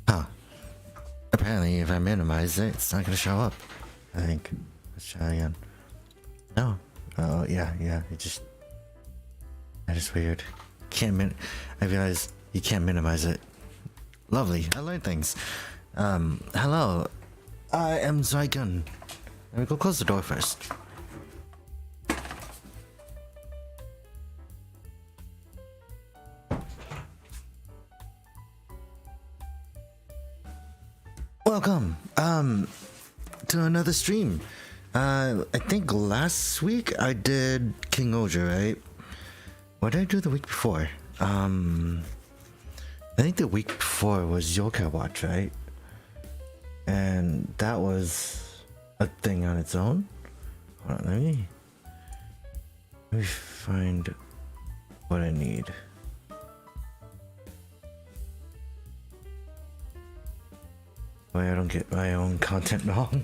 Huh. Apparently, if I minimize it, it's not gonna show up. I think. Let's try again. No. Oh, yeah. That is weird. I realize you can't minimize it. Lovely. I learned things. Hello. I am Zryken. Let me go close the door first. Welcome, to another stream. I think last week I did King Oja, right? What did I do the week before? I think the week before was Yokai Watch, right? And that was a thing on its own. Hold on, let me find what I need. Why I don't get my own content wrong.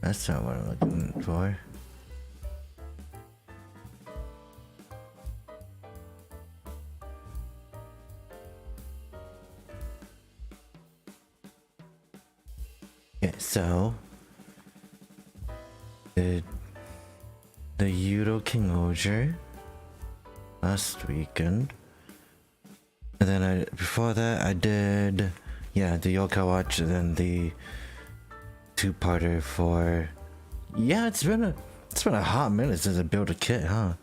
That's not what I'm looking for. Okay, so did the Yudo King Oger last weekend, and then before that I did the Yokai Watch, and then the two-parter for it's been a hot minute since I built a kit, huh?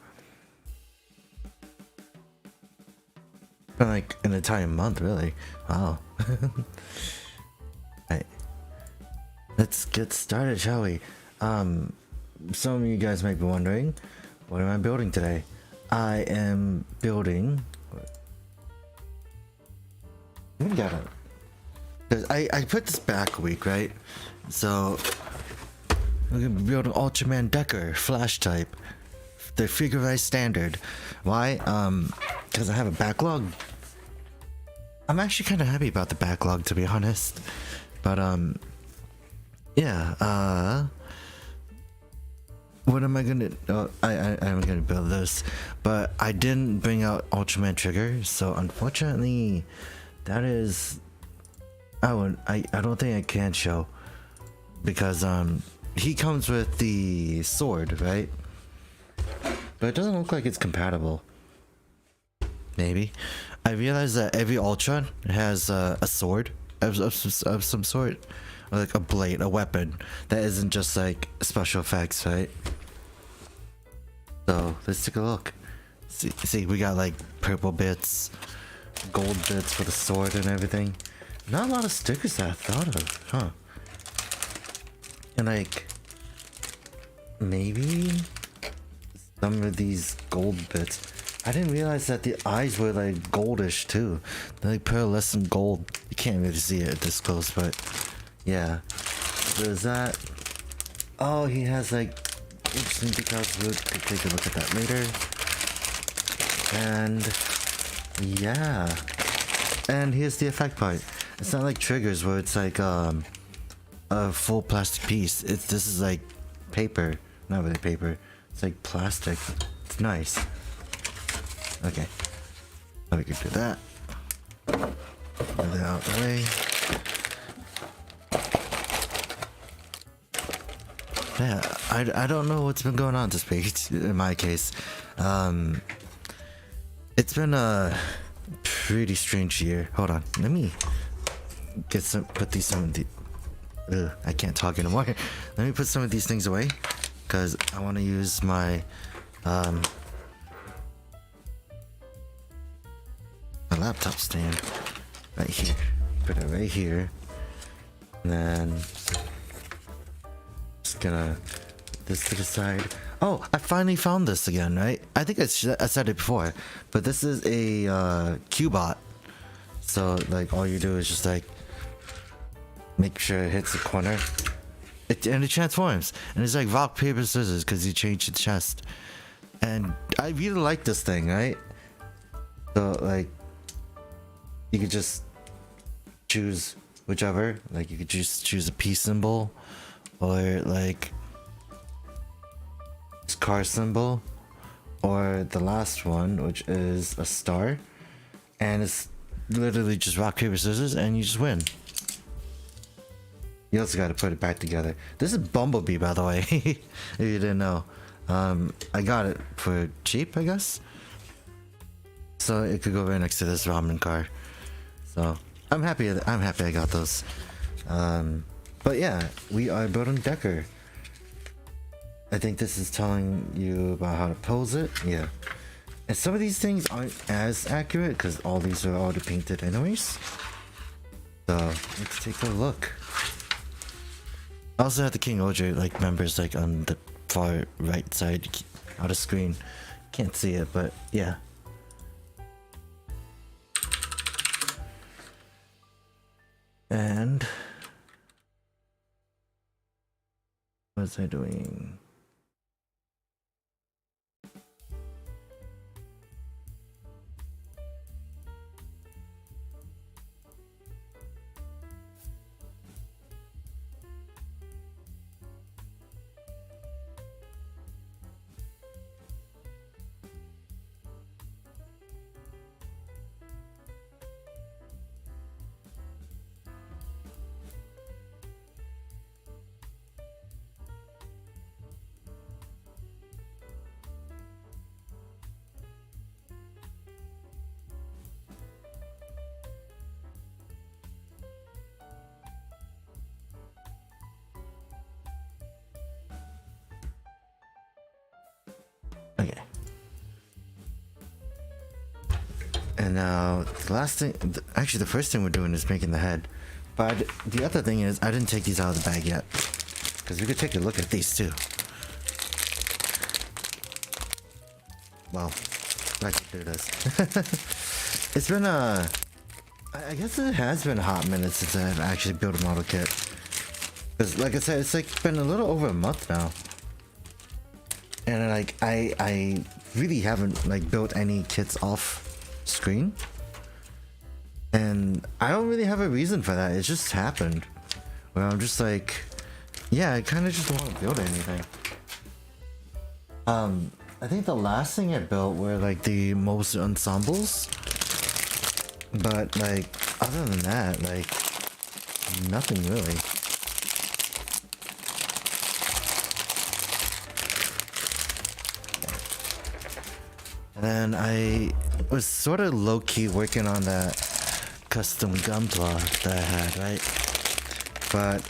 It's been like an entire month, really. Wow. Right. Let's get started, shall we? Some of you guys might be wondering, what am I building today? I am building. I put this back a week, right? So we're gonna be building Ultraman DECKER Flash type, the figure-rise standard. Why? Because I have a backlog. I'm actually kind of happy about the backlog, to be honest. But what am I gonna? I'm gonna build this, but I didn't bring out Ultraman Trigger, so unfortunately, that is. I don't think I can show, because he comes with the sword, right? But it doesn't look like it's compatible. Maybe. I realized that every Ultra has a sword of some sort, or like a blade, a weapon that isn't just like special effects, right? So let's take a look. See, we got like purple bits, gold bits for the sword and everything. Not a lot of stickers that I thought of, huh? And like, maybe some of these gold bits. I didn't realize that the eyes were like goldish too. They're like pearlescent gold. You can't really see it this close, but yeah. So is that? Oh, he has like interesting decals. We'll take a look at that later. And yeah. And here's the effect part. It's not like triggers where it's like a full plastic piece. This is like paper, not really paper. It's like plastic. It's nice. Okay, let me do that. Move that out of the way. Yeah, I don't know what's been going on this week. In my case, it's been a pretty strange year. Hold on, let me get some of the. I can't talk anymore. Let me put some of these things away, because I want to use my my laptop stand right here. Put it right here, and then just gonna put this to the side. Oh, I finally found this again, right? I think I said it before, but this is a Q-bot. So like all you do is just like make sure it hits the corner, and it transforms, and it's like rock paper scissors because you change the chest. And I really like this thing, right? So like you could just choose whichever, like you could just choose a peace symbol, or like car symbol, or the last one, which is a star, and it's literally just rock paper scissors, and you just win. You also got to put it back together. This is Bumblebee, by the way. If you didn't know, I got it for cheap, I guess. So it could go right next to this ramen car. So I'm happy. I'm happy I got those. But yeah, we are building Decker. I think this is telling you about how to pose it. Yeah. And some of these things aren't as accurate because all these are already painted anyways. So let's take a look. I also have the King Oger like members like on the far right side of the screen. Can't see it, but yeah. And what was I doing? Okay. And now the last thing, actually the first thing we're doing is making the head. But the other thing is I didn't take these out of the bag yet. Because we could take a look at these too. Well, I could do this. It's been I guess it has been a hot minute since I've actually built a model kit. Because like I said, it's like been a little over a month now. And like I really haven't like built any kits off screen, and I don't really have a reason for that. It just happened where I'm just like, yeah, I kind of just don't want to build anything. I think the last thing I built were like the most ensembles, but like other than that, like nothing really. And I was sort of low-key working on that custom gunpla that I had, right? But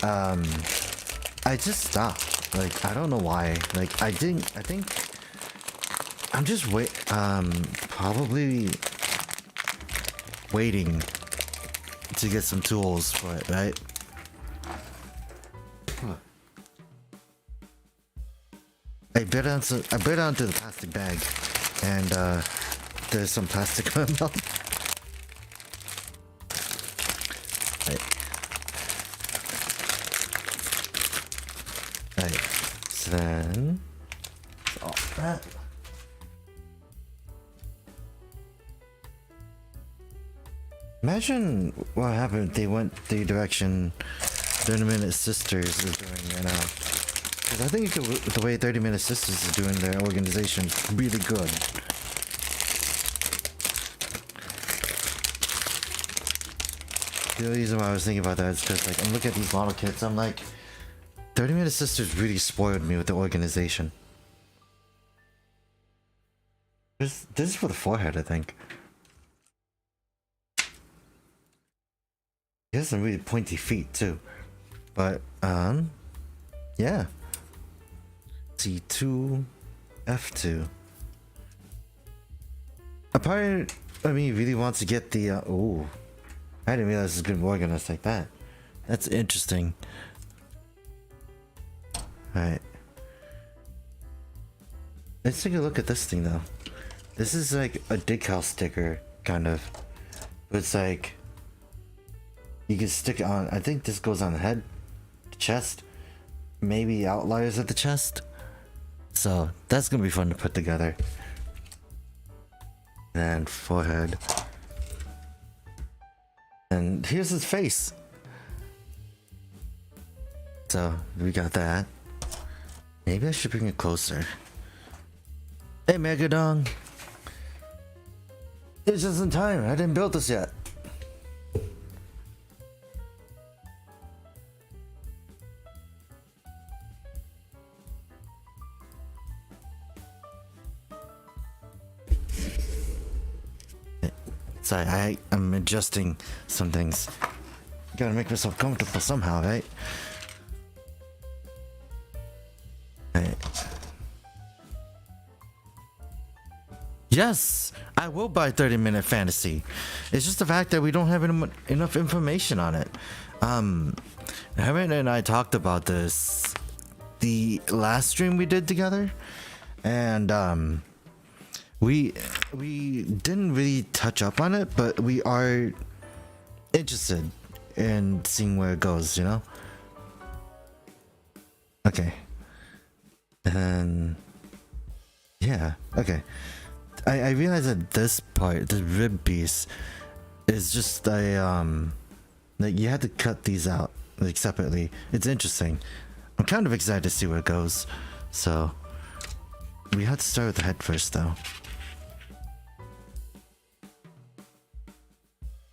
I just stopped. Like I don't know why. Like I think I'm just probably waiting to get some tools for it, right? I bit onto the plastic bag. And there's some plastic on them. Right. So then all that. Imagine what happened if they went the direction 30 Minute Sisters is doing right now. Because I think the way 30 Minute Sisters is doing their organization is really good. The only reason why I was thinking about that is because like I'm looking at these model kits, I'm like, 30 Minute Sisters really spoiled me with the organization. This is for the forehead, I think. He has some really pointy feet too. But yeah. C2, F2. A part of me really wants to get the oh, I didn't realize it's been organized like that. That's interesting. Alright. Let's take a look at this thing though. This is like a decal sticker, kind of. But it's like you can stick it on. I think this goes on the head, the chest, maybe outliers at the chest. So that's gonna be fun to put together. And forehead. And here's his face. So we got that. Maybe I should bring it closer. Hey, Megadong. It's just in time. I didn't build this yet. Sorry, I'm adjusting some things. Gotta make myself comfortable somehow, right? Right. Yes, I will buy 30-minute fantasy. It's just the fact that we don't have enough information on it. Hermit and I talked about this the last stream we did together, and we didn't really touch up on it, but we are interested in seeing where it goes, you know? Okay. And yeah, okay. I realize that this part, the rib piece, is just a like you had to cut these out like separately. It's interesting. I'm kind of excited to see where it goes. So we have to start with the head first, though.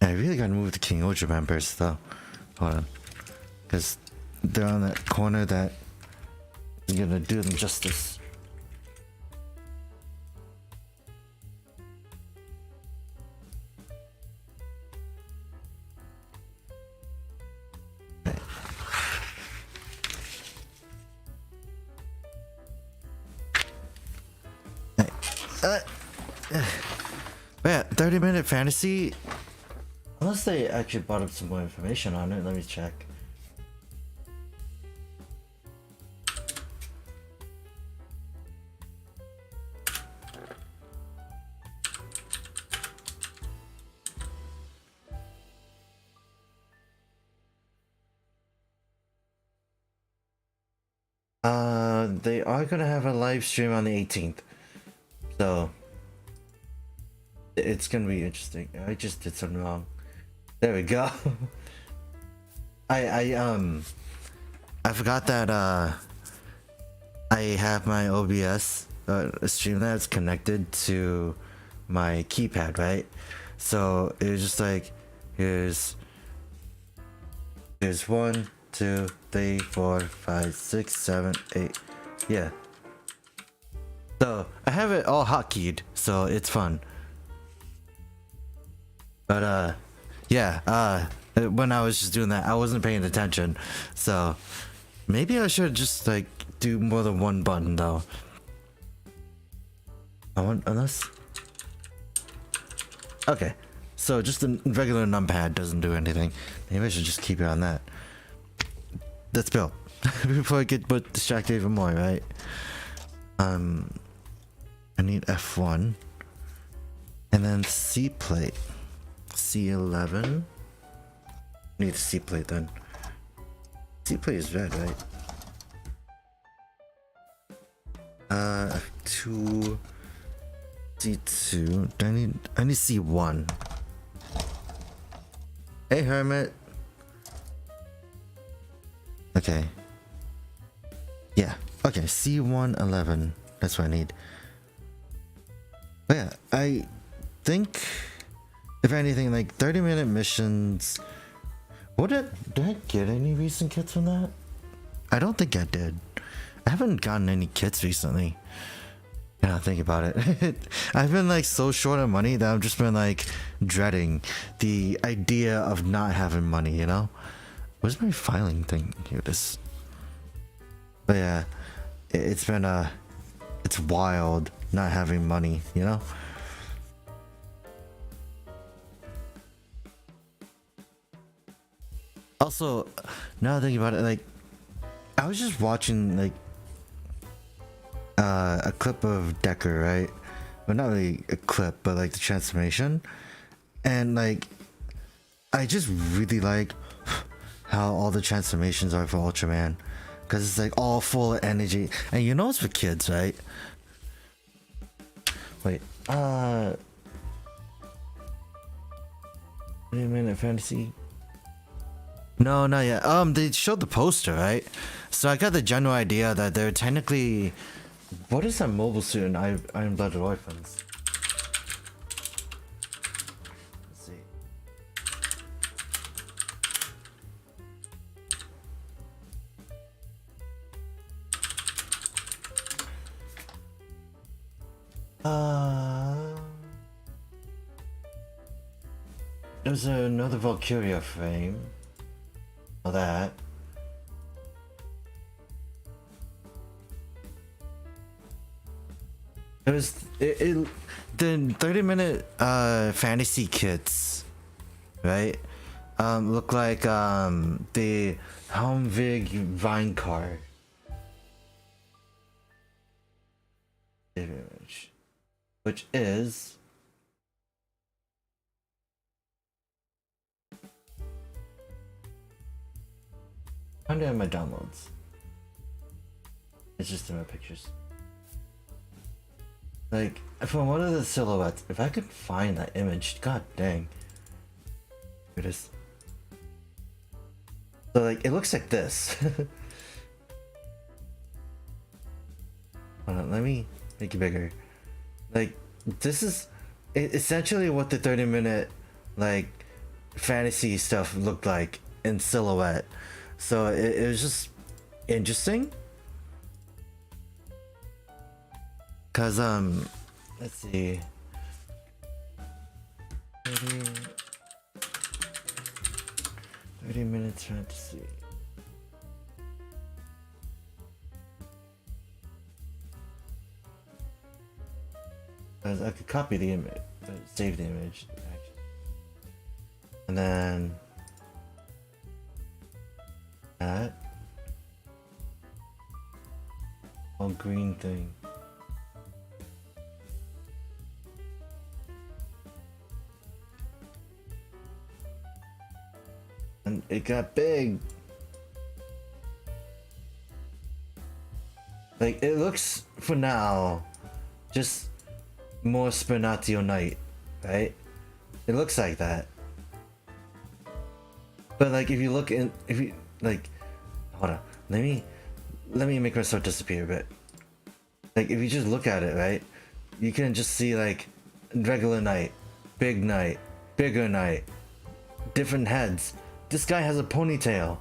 I really gotta move the King Ultraman first, though. Hold on, because they're on that corner that is gonna do them justice. Yeah, 30-minute fantasy. Unless they actually brought up some more information on it, let me check. They are gonna have a live stream on the 18th, so it's gonna be interesting. I just did something wrong. There we go. I forgot that I have my OBS stream that's connected to my keypad, right? So it was just like here's 1, 2, 3, 4, 5, 6, 7, 8. Yeah. So I have it all hotkeyed, so it's fun. But yeah, when I was just doing that, I wasn't paying attention. So maybe I should just like do more than one button though. Unless okay, so just a regular numpad doesn't do anything. Maybe I should just keep it on that. Let's build before I get distracted even more, right? I need F1 and then C plate. C11. Need a C plate then. C plate is red, right? F2, C2. I need C1. Hey, Hermit. Okay. Yeah. Okay. C1 11. That's what I need. But yeah, I think if anything, like 30-minute missions. Did I get any recent kits from that? I don't think I did. I haven't gotten any kits recently. Yeah, think about it. I've been like so short on money that I've just been like dreading the idea of not having money, you know? Where's my filing thing? Here it is. But yeah, it's been it's wild not having money, you know? Also, now thinking about it, like I was just watching like a clip of Decker, right? Well, not really a clip, but like the transformation, and like I just really like how all the transformations are for Ultraman, because it's like all full of energy, and you know it's for kids, right? Wait, 30-minute fantasy. No, not yet. They showed the poster, right? So I got the general idea that they're technically What is that mobile suit in Iron Blooded Orphans? Let's see. There's another Valkyria frame. Oh, that. There's the 30-minute fantasy kits, right? Look like the Helmvig Vine card image, which is under my downloads. It's just in my pictures. Like, from one of the silhouettes, if I could find that image, god dang. Here it is. So, like, it looks like this. Hold on, let me make it bigger. Like, this is essentially what the 30-minute, like, fantasy stuff looked like in silhouette. So, it was just interesting. Cause let's see. 30 minutes fantasy. Cause I could copy the image, save the image, actually. And then that whole green thing. And it got big. Like, it looks, for now, just more Spinatio Knight, right? It looks like that. But like, if you look in, if you, like, hold on, let me make myself disappear a bit. Like, if you just look at it, right? You can just see, like, regular Knight, big Knight, bigger Knight, different heads. This guy has a ponytail.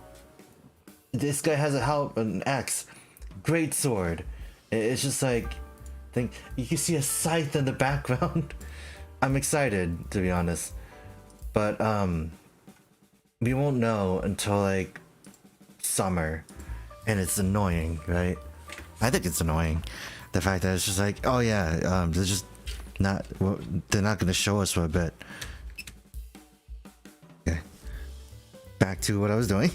This guy has an axe. Great sword. It's just like, you can see a scythe in the background. I'm excited, to be honest. But we won't know until like summer, and it's annoying, right? I think it's annoying. The fact that it's just like, oh yeah, they're just not. They're not gonna show us for a bit. Okay. Back to what I was doing.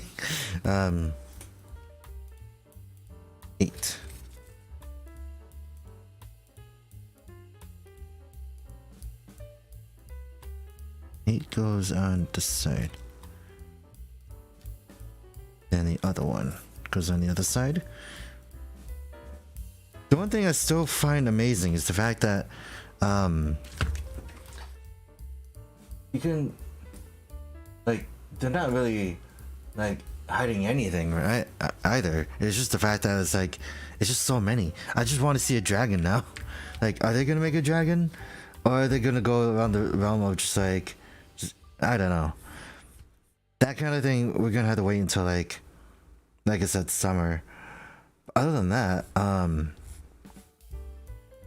8. Eight goes on this side. Then the other one goes on the other side. The one thing I still find amazing is the fact that you can, like, they're not really like hiding anything, right? Either. It's just the fact that it's like, it's just so many. I just want to see a dragon now. Like, are they gonna make a dragon, or are they gonna go around the realm of just like, I don't know. That kind of thing, we're gonna have to wait until like I said, summer. Other than that,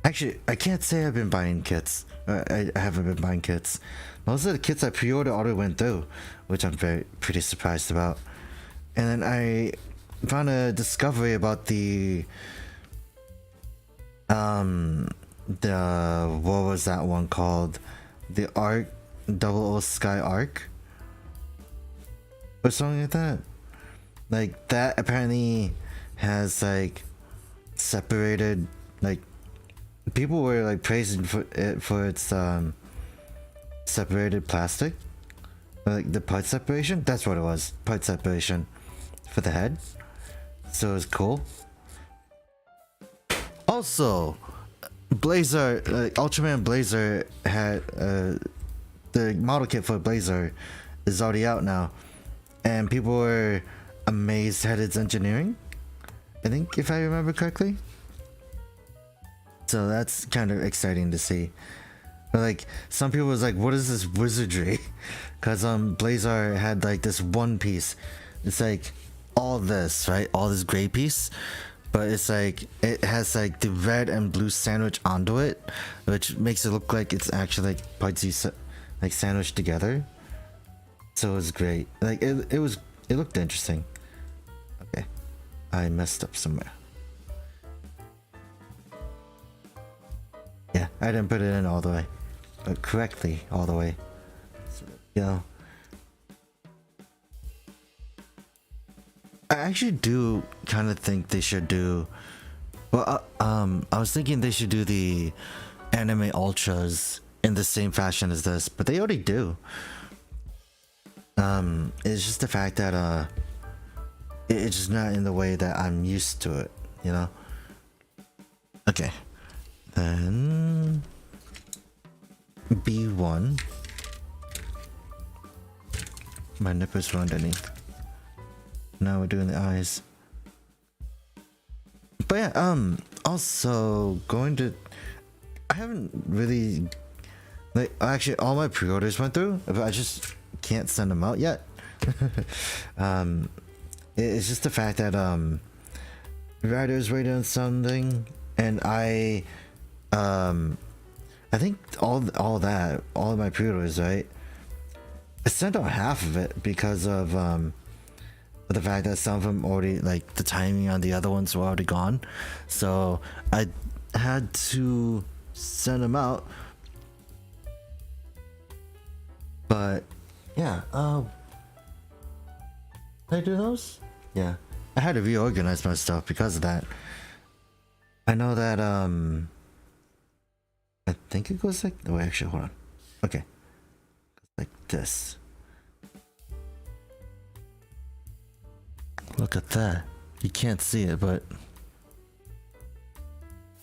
actually, I can't say I've been buying kits. I haven't been buying kits. Most of the kits I pre-ordered already went through, which I'm pretty surprised about. And then I found a discovery about the what was that one called? The Arc, Double O Sky Arc, or something like that. Like, that apparently has like separated, like, people were like praising for it for its separated plastic, like the part separation. That's what it was, part separation for the head. So it was cool. Also, Blazer, Ultraman Blazer had the model kit for Blazer is already out now, and people were amazed at its engineering, I think, if I remember correctly. So that's kind of exciting to see. But like some people was like, what is this wizardry? Cause Blazar had like this one piece. It's like all this, right? All this gray piece. But it's like it has like the red and blue sandwich onto it, which makes it look like it's actually like parts like sandwiched together. So it was great. Like it looked interesting. Okay, I messed up somewhere. Yeah, I didn't put it in all the way, but correctly all the way. So, you know, I actually do kind of think they should do. Well, I was thinking they should do the anime ultras in the same fashion as this, but they already do. It's just the fact that it's just not in the way that I'm used to it, you know. Okay, then B1. My nippers were underneath. Now we're doing the eyes. But yeah, also going to, I haven't really, like, actually all my pre-orders went through, but I just can't send them out yet. It's just the fact that writers waiting on something, and I think all of my pre-orders, right, I sent out half of it because of the fact that some of them already, like, the timing on the other ones were already gone, so I had to send them out. But yeah, did I do those? Yeah, I had to reorganize my stuff because of that. I know that I think it goes like, oh, actually, hold on. Okay, like this. Look at that. You can't see it, but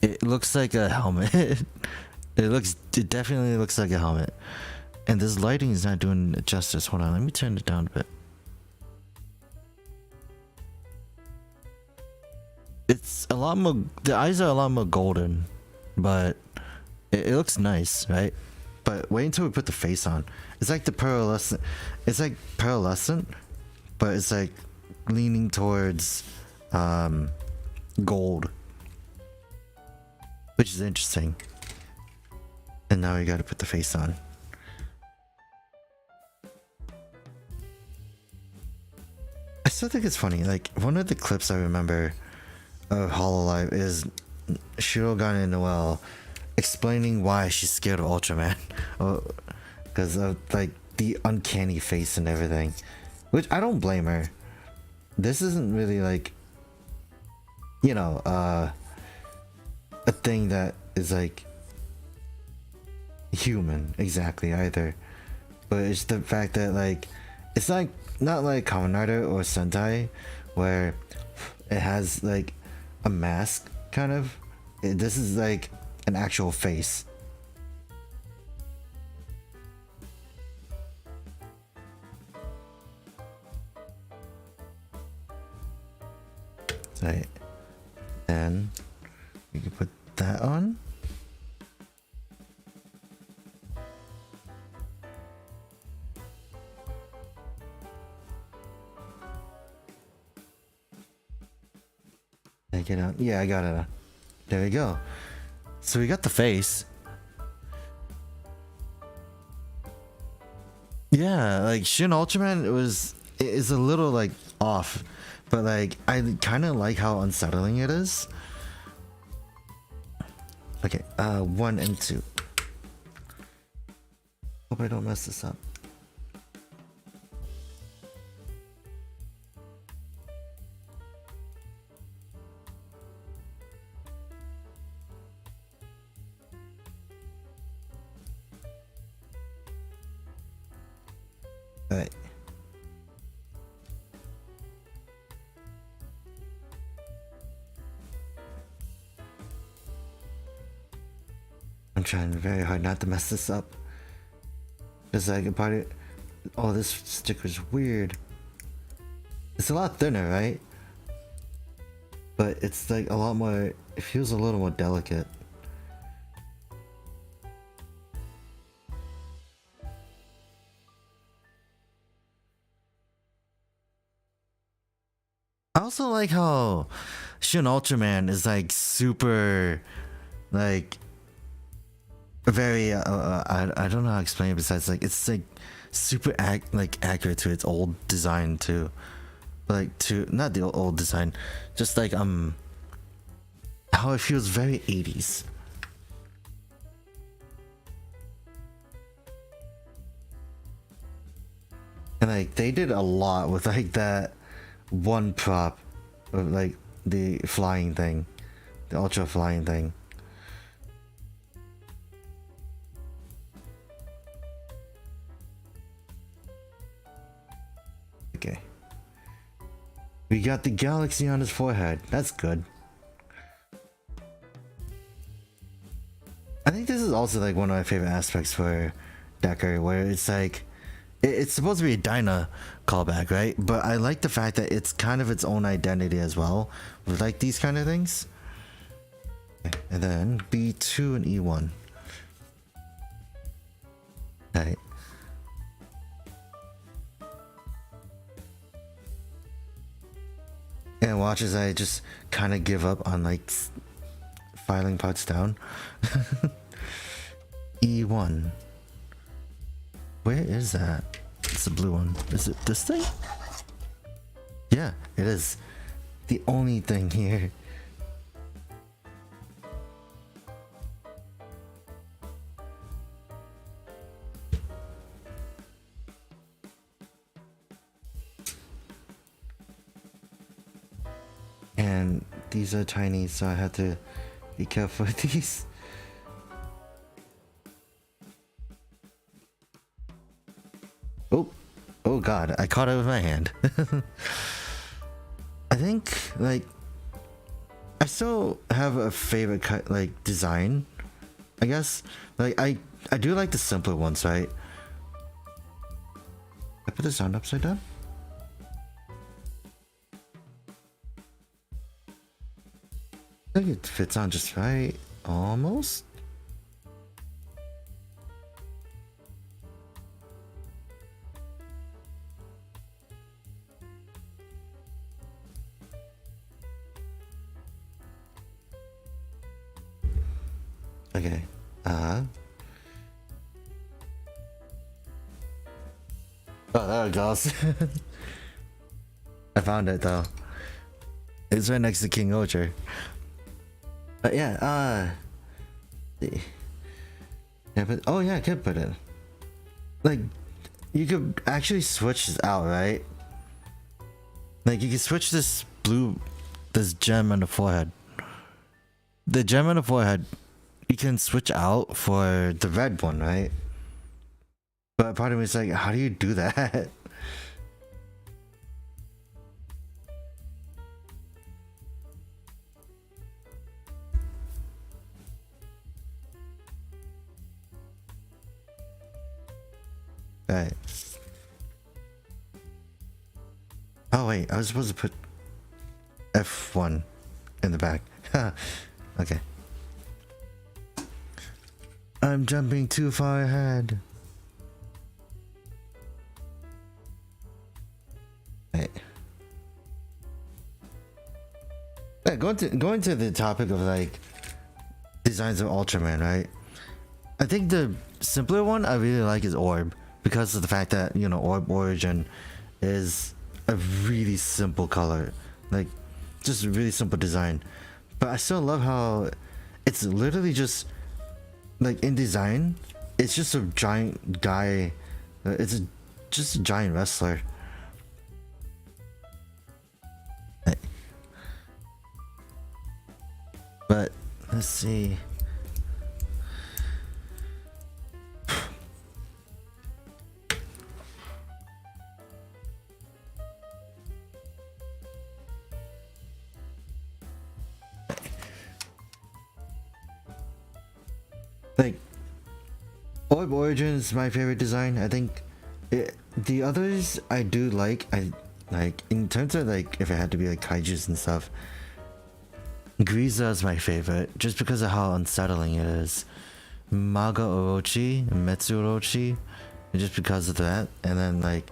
it looks like a helmet. It definitely looks like a helmet. And this lighting is not doing it justice. Hold on, let me turn it down a bit. It's a lot more, the eyes are a lot more golden, but it looks nice, right? But wait until we put the face on. It's like the pearlescent, it's like pearlescent, but it's like leaning towards gold, which is interesting. And now we gotta put the face on. I still think it's funny, like one of the clips I remember of Hololive is Shirogane Noelle explaining why she's scared of Ultraman, because of like the uncanny face and everything, which I don't blame her. This isn't really like, you know, a thing that is like human exactly either, but it's the fact that like it's like not like Kamen Rider or Sentai where it has like a mask kind of. This is like an actual face. Right, then we can put that on. Did I get out? Yeah, I got it on. There we go. So we got the face. Yeah, like Shin Ultraman is a little like off, but like I kind of like how unsettling it is. Okay, 1 and 2. Hope I don't mess this up. Alright. I'm trying very hard not to mess this up. Because like a part of, oh, this sticker's weird. It's a lot thinner, right? But it's like a lot more, it feels a little more delicate. also like how Shin Ultraman is like super, like very I don't know how to explain it besides like it's like super accurate to its old design too, like to not the old design, just like how it feels very 80s. And like they did a lot with like that one prop of like the flying thing, the ultra flying thing. Okay. We got the galaxy on his forehead. That's good. I think this is also like one of my favorite aspects for Decker, where it's like it's supposed to be a Dyna callback, right? But I like the fact that it's kind of its own identity as well with like these kind of things. Okay, and then B2 and E1. Okay. And watch as I just kind of give up on like filing parts down. E1. Where is that? It's the blue one. Is it this thing? Yeah, it is. The only thing here. And these are tiny, so I had to be careful with these. Oh god, I caught it with my hand. I think like I still have a favorite like design, I guess. Like I do like the simpler ones, right? I put the sound upside down. I think it fits on just right, almost. Okay. Oh, there it goes. I found it though. It's right next to King Ultra. But yeah, yeah, but oh yeah, I could put it. Like, you could actually switch this out, right? Like, you can switch this gem on the forehead. The gem on the forehead, you can switch out for the red one, right? But part of me is like, how do you do that? Right. Oh wait, I was supposed to put F1 in the back. Okay. I'm jumping too far ahead. Right. Yeah, going to the topic of like designs of Ultraman, right? I think the simpler one I really like is Orb, because of the fact that, you know, Orb Origin is a really simple color, like just a really simple design. But I still love how it's literally just like in design, it's just a giant guy. It's just a giant wrestler. But let's see. Like, Orb Origin is my favorite design. I think the others I do like. I like in terms of like if it had to be like kaijus and stuff. Griza is my favorite just because of how unsettling it is. Maga Orochi, Metsu Orochi, just because of that. And then like,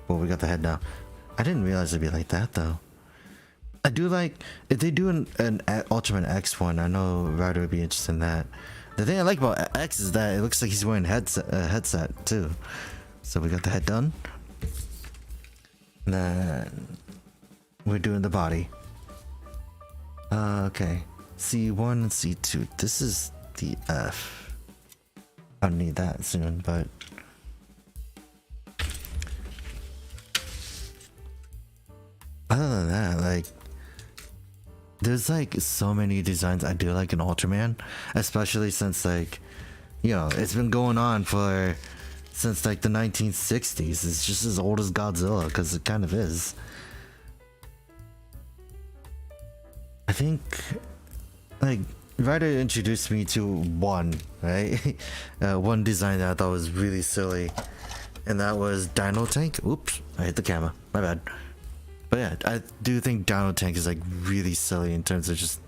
well, we got the head now. I didn't realize it'd be like that though. I do like if they do an Ultraman X one. I know Ryder would be interested in that. The thing I like about X is that it looks like he's wearing a headset too. So we got the head done. And then we're doing the body. Okay. C1 and C2. This is the F. I'll need that soon, but other than that, like, there's like so many designs I do like in Ultraman, especially since, like, you know, it's been going on since like the 1960s. It's just as old as Godzilla, because it kind of is. I think, like, Ryder introduced me to one, right? One design that I thought was really silly, and that was Dino Tank. Oops, I hit the camera. My bad. But yeah, I do think Dino Tank is like really silly in terms of just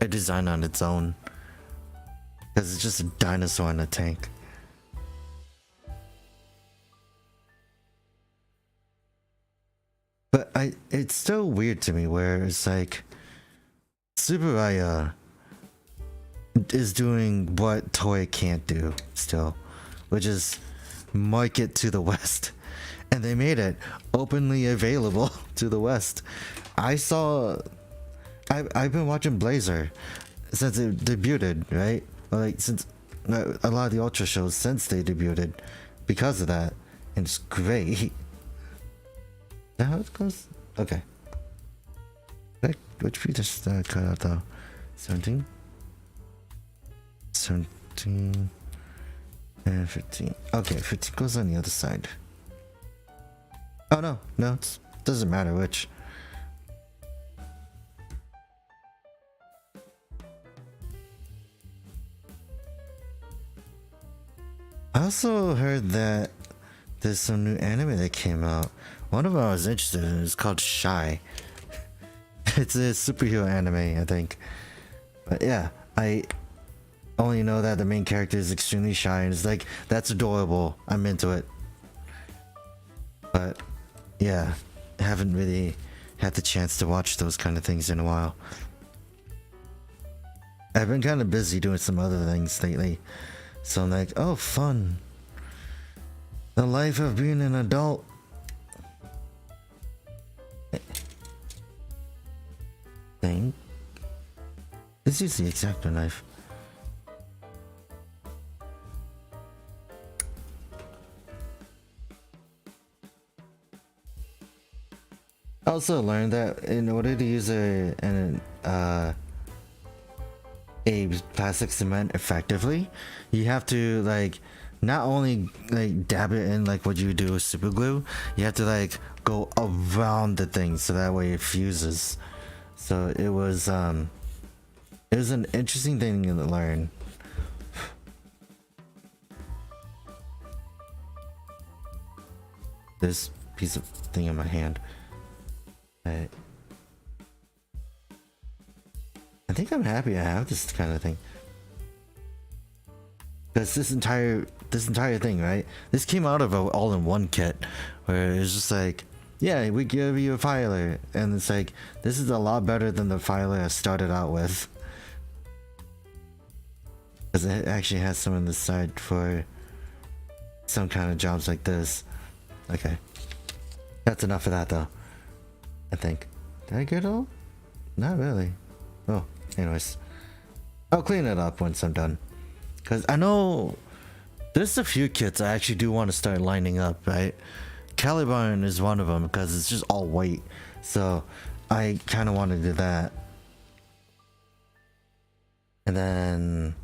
a design on its own, because it's just a dinosaur in a tank. But it's still weird to me where it's like Tsuburaya is doing what Toei can't do still, which is market to the West. And they made it openly available to the West. I've been watching Blazer since it debuted, right? Like, since a lot of the Ultra shows since they debuted, because of that, and it's great. Is that how it goes? Okay. Which we just cut out though? 17, 17, and 15. Okay, 15 goes on the other side. Oh no, it doesn't matter which. I also heard that there's some new anime that came out. One of them I was interested in is called Shy. It's a superhero anime, I think. But yeah, I only know that the main character is extremely shy, and it's like, that's adorable. I'm into it. But yeah, haven't really had the chance to watch those kind of things in a while. I've been kind of busy doing some other things lately, so I'm like, oh, fun. The life of being an adult. Thing. This is the X-Acto knife. I also learned that in order to use a plastic cement effectively, you have to, like, not only like dab it in like what you do with super glue, you have to like go around the thing so that way it fuses. So it was an interesting thing to learn. This piece of thing in my hand. I think I'm happy I have this kind of thing. Because this entire thing, right? This came out of an all-in-one kit where it was just like, yeah, we give you a filer, and it's like, this is a lot better than the filer I started out with. Because it actually has some on the side for some kind of jobs like this. Okay. That's enough of that though, I think. Did I get it all? Not really. Oh, anyways. I'll clean it up once I'm done. Because I know there's a few kits I actually do want to start lining up, right? Caliban is one of them because it's just all white. So I kind of want to do that. And then,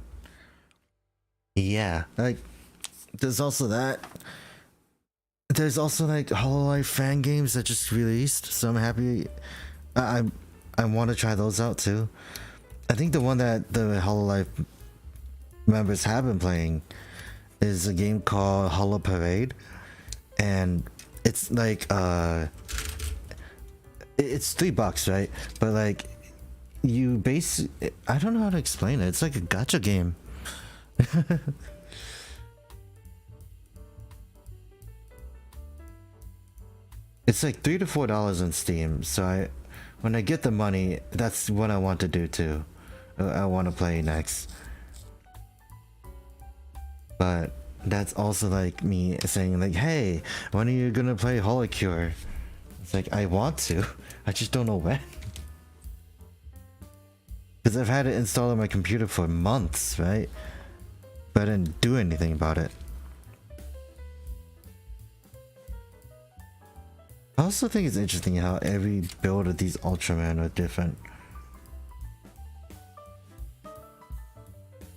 yeah, like, there's also that. There's also like Hololive fan games that just released, so I'm happy. I want to try those out too. I think the one that the Hololive members have been playing is a game called Holo Parade, and it's like it's $3, right? But like, you I don't know how to explain it. It's like a gacha game. It's like $3 to $4 on Steam, so I when I get the money, that's what I want to do too. I want to play next. But that's also like me saying like, hey, when are you gonna play Holocure? It's like, I want to, I just don't know when. Because I've had it installed on my computer for months, right? But I didn't do anything about it. I also think it's interesting how every build of these Ultraman are different.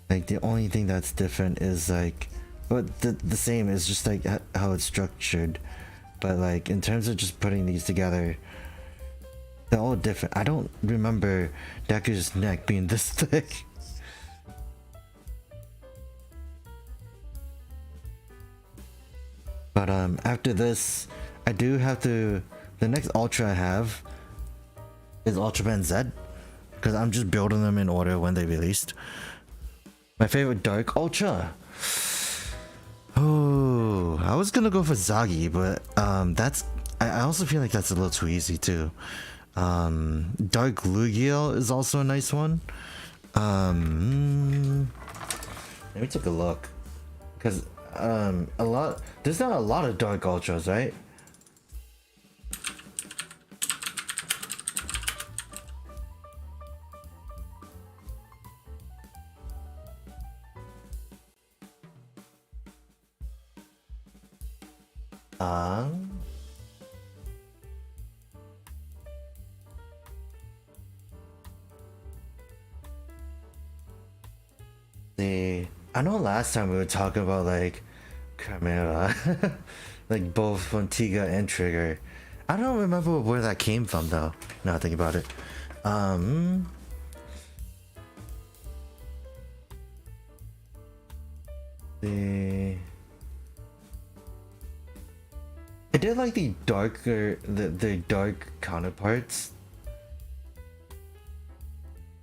Like the only thing that's different is like, but the same is just like how it's structured. But like in terms of just putting these together, they're all different. I don't remember Decker's neck being this thick. But after this, I do have to. The next Ultra I have is Ultraman Z, because I'm just building them in order when they released. My favorite Dark Ultra. Oh, I was gonna go for Zagi, but that's. I also feel like that's a little too easy too. Dark Lugiel is also a nice one. Let me take a look, because there's not a lot of Dark Ultras, right? I know last time we were talking about like Chimera, like both from Tiga and Trigger. I don't remember where that came from though. Now I think about it. I did like the darker, the dark counterparts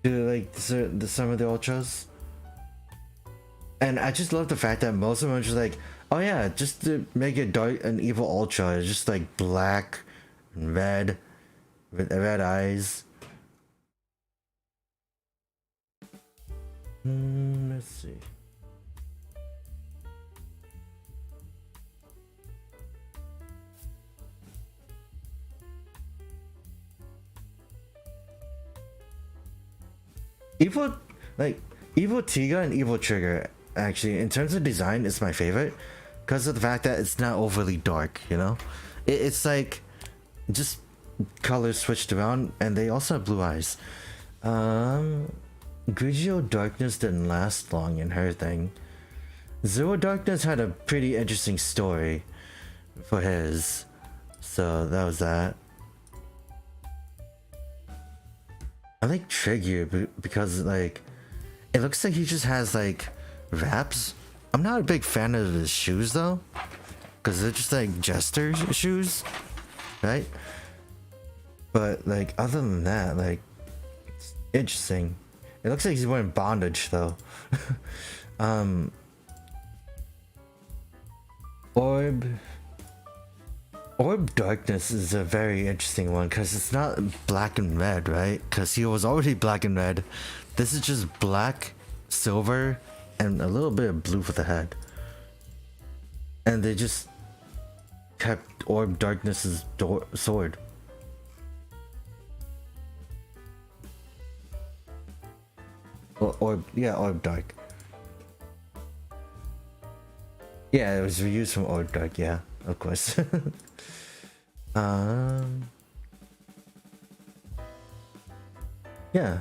to like some of the ultras. And I just love the fact that most of them are just like, oh yeah, just to make it dark, an evil ultra, it's just like black and red with red eyes. Let's see. Evil Tiga and Evil Trigger, actually, in terms of design, is my favorite because of the fact that it's not overly dark, you know? It's like just colors switched around, and they also have blue eyes. Grigio Darkness didn't last long in her thing. Zero Darkness had a pretty interesting story for his, so that was that. I like Trigger because like it looks like he just has like wraps. I'm not a big fan of his shoes though, because they're just like jester shoes, right? But like other than that, like it's interesting. It looks like he's wearing bondage though. Orb Darkness is a very interesting one because it's not black and red, right? Because he was already black and red. This is just black, silver, and a little bit of blue for the head. And they just kept Orb Darkness's sword. Orb Dark. Yeah, it was reused from Orb Dark, yeah, of course. Yeah.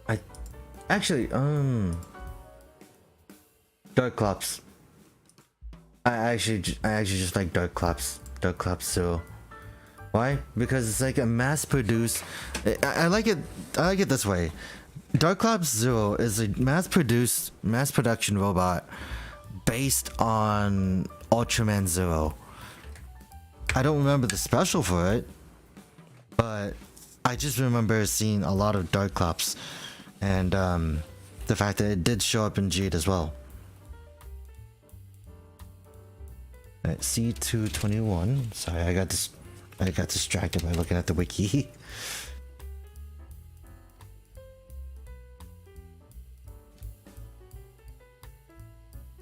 I actually Dark Clops. I actually just like Dark Clops. Dark Clops, so why? Because it's like a mass-produced. I like it this way. Dark Clops Zero is a mass production robot based on Ultraman Zero. I don't remember the special for it, but I just remember seeing a lot of Dark Clops, and the fact that it did show up in Jade as well. Alright, C221. Sorry, I got I got distracted by looking at the wiki.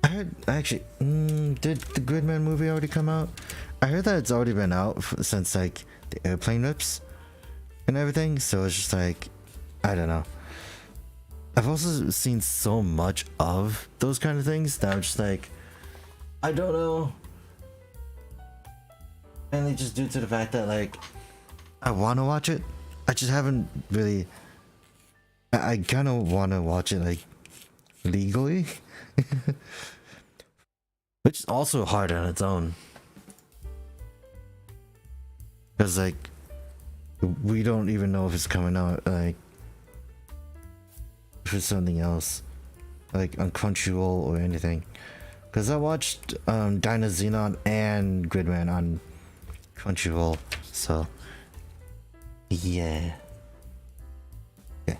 I heard, actually, did the Gridman movie already come out? I heard that it's already been out since like the airplane rips and everything, so it's just like, I don't know. I've also seen so much of those kind of things that I'm just like, I don't know. Mainly just due to the fact that like, I want to watch it. I just haven't really. I kind of want to watch it like legally, which is also hard on its own. Because like, we don't even know if it's coming out like for something else, like on Crunchyroll or anything. Because I watched Dyna Xenon and Gridman on Crunchyroll, so yeah. Okay.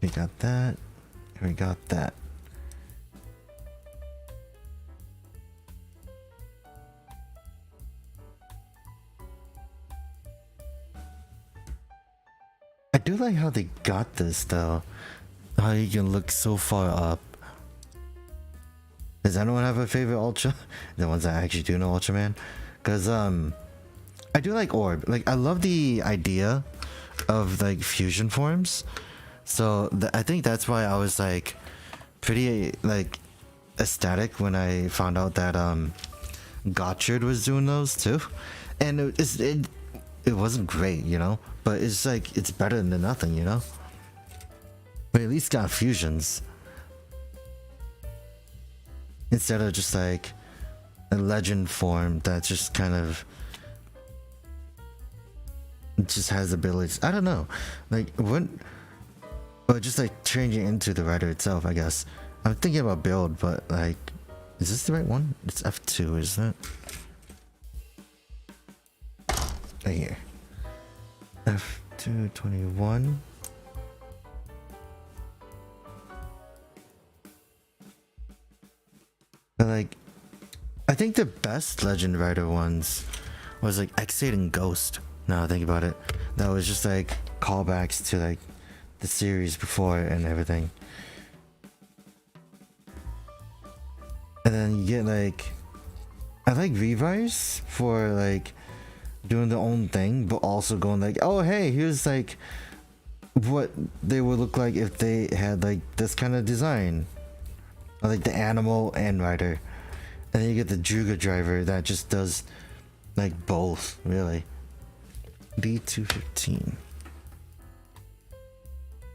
We got that. We got that. I do like how they got this though. How you can look so far up. Does anyone have a favorite Ultra? The ones that actually do know Ultraman? Because I do like Orb. Like I love the idea of like fusion forms. So I think that's why I was like pretty like ecstatic when I found out that Gotchard was doing those too. And it wasn't great, you know, but it's like it's better than nothing, you know. But at least got fusions instead of just like a legend form that just kind of just has abilities. I don't know, like what, but just like changing into the writer itself. I guess I'm thinking about build, but like, is this the right one? It's F2, isn't it? Right here, F221. But like, I think the best Legend Rider ones was like Exate and Ghost. Now I think about it, that was just like callbacks to like the series before and everything. And then you get like, I like Revice for like doing their own thing, but also going like, oh hey, here's like what they would look like if they had like this kind of design. I like the animal and rider. And then you get the Juga driver that just does like both, really. B215.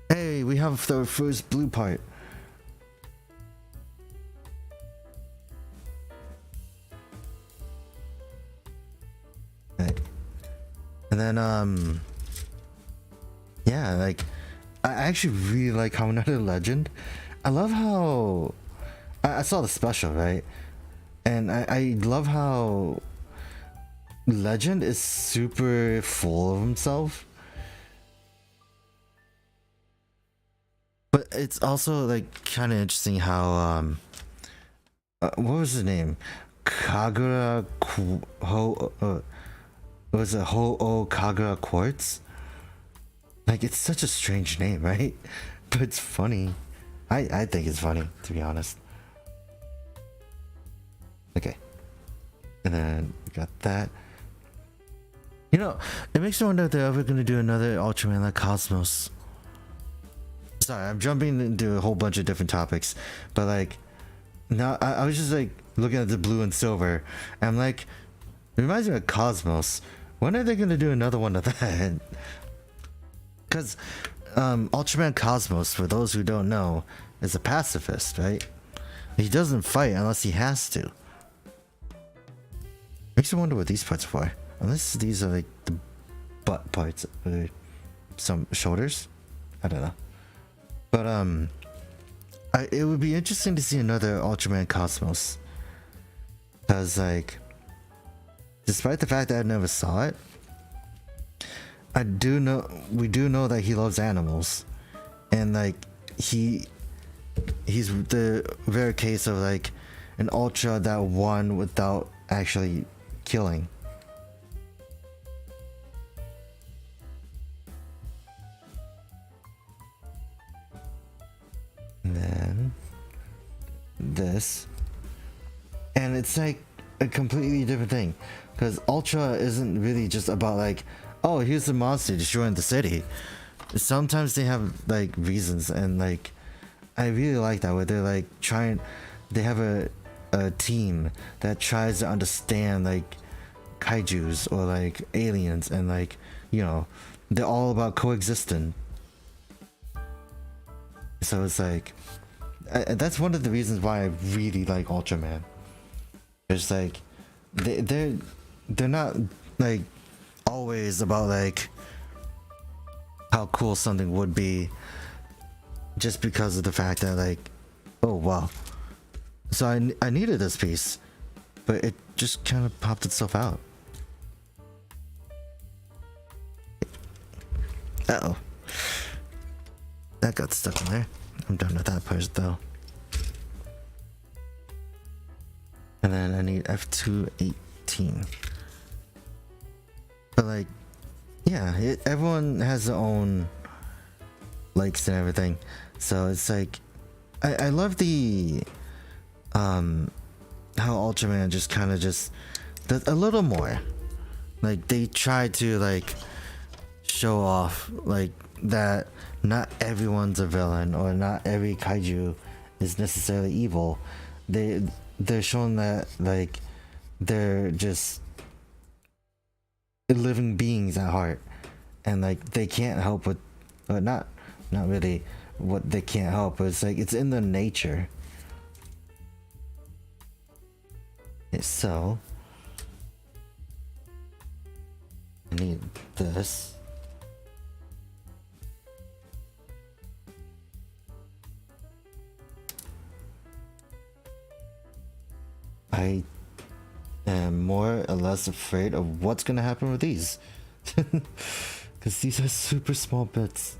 Hey, we have the first blue part. Okay. And then yeah, like I actually really like how another Legend. I love how I saw the special, right? And I love how Legend is super full of himself. But it's also like kind of interesting how what was his name? Kagura was it Ho-Oh Kagura Quartz? Like it's such a strange name, right? But it's funny. I think it's funny, to be honest. Okay. And then we got that. You know, it makes me wonder if they're ever going to do another Ultraman like Cosmos. Sorry, I'm jumping into a whole bunch of different topics. But like, now I was just like looking at the blue and silver. And I'm like, it reminds me of Cosmos. When are they going to do another one of that? Because Ultraman Cosmos, for those who don't know, is a pacifist, right? He doesn't fight unless he has to. Makes me wonder what these parts are for. Unless these are like the butt parts or some shoulders. I don't know. But it would be interesting to see another Ultraman Cosmos. Because like, despite the fact that I never saw it, we do know that he loves animals. And like, he he's the rare case of like an Ultra that won without actually killing. And then this, and it's like a completely different thing, because Ultra isn't really just about like, oh, here's the monster destroying the city. Sometimes they have like reasons, and like I really like that, where they're like they have a team that tries to understand like kaijus or like aliens, and like, you know, they're all about coexisting. So it's like that's one of the reasons why I really like Ultraman. It's like they're not like always about like how cool something would be just because of the fact that like, oh wow, so I needed this piece, but it just kind of popped itself out. Uh-oh, that got stuck in there. I'm done with that part though. And then I need F218. But like, yeah, everyone has their own likes and everything. So it's like, I love the how Ultraman just kind of just does a little more. Like they try to like show off like that not everyone's a villain, or not every kaiju is necessarily evil. They're showing that like they're just living beings at heart, and like they can't help with, or not really what they can't help, but it's like it's in their nature. Okay, so I need this. I am more or less afraid of what's gonna happen with these, because these are super small bits.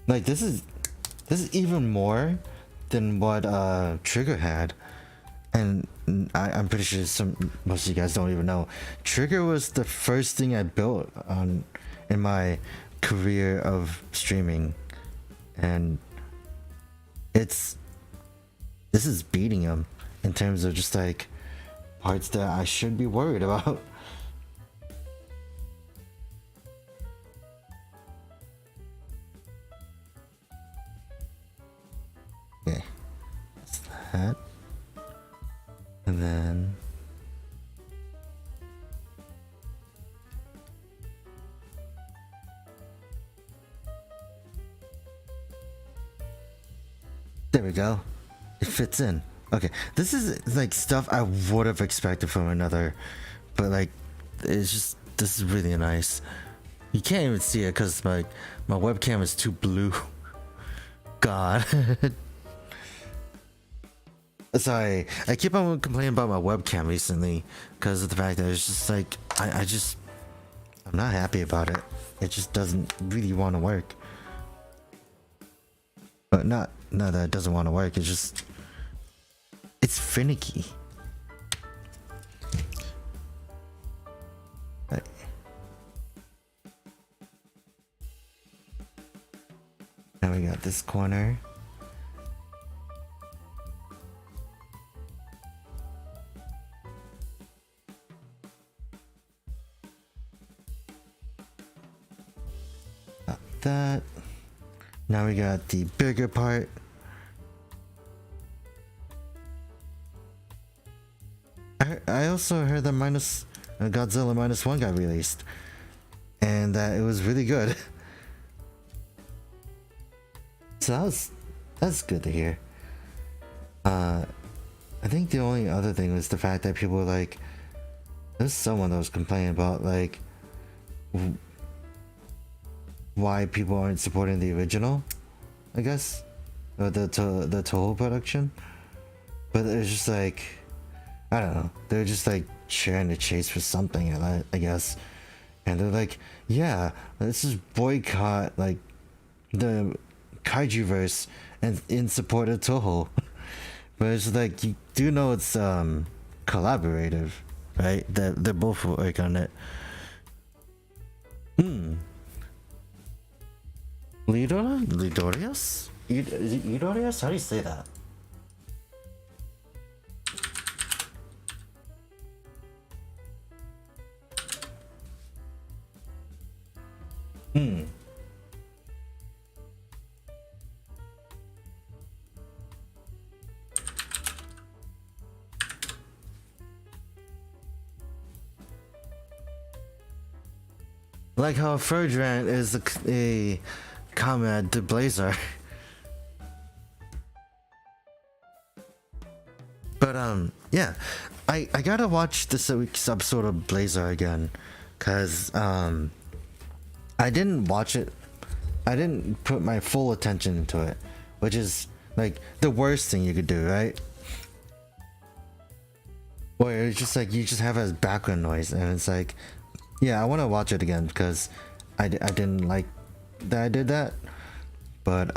Like this is even more than what Trigger had, and I'm pretty sure most of you guys don't even know. Trigger was the first thing I built in my career of streaming, and this is beating him in terms of just like parts that I should be worried about. Okay, that's that. And then there we go. It fits in. Okay, this is like stuff I would have expected from another, but like it's just, this is really nice. You can't even see it because my webcam is too blue. God. Sorry, I keep on complaining about my webcam recently because of the fact that it's just like I'm not happy about it. It just doesn't really want to work. But not that it doesn't want to work, it's finicky. Right. Now we got this corner. Got that. Now we got the bigger part. I also heard that Godzilla -1 got released, and that it was really good. So that's good to hear. I think the only other thing was the fact that people were like, there's someone that was complaining about like why people aren't supporting the original, I guess, or the Toho production. But it's just like, I don't know, they're just like trying to chase for something, I guess, and they're like, yeah, let's just boycott like the kaiju verse and in support of Toho. But it's like you do know it's collaborative, right? They're both working on it. Lidorius? Is it Lidorius? How do you say that? Like how Ferdinand is a comrade to Blazer. But yeah, I gotta watch this week's episode of Blazer again, cause I didn't watch it. I didn't put my full attention into it, which is like the worst thing you could do, right? Where it's just like you just have it as background noise, and it's like, yeah, I want to watch it again because I didn't like that I did that, but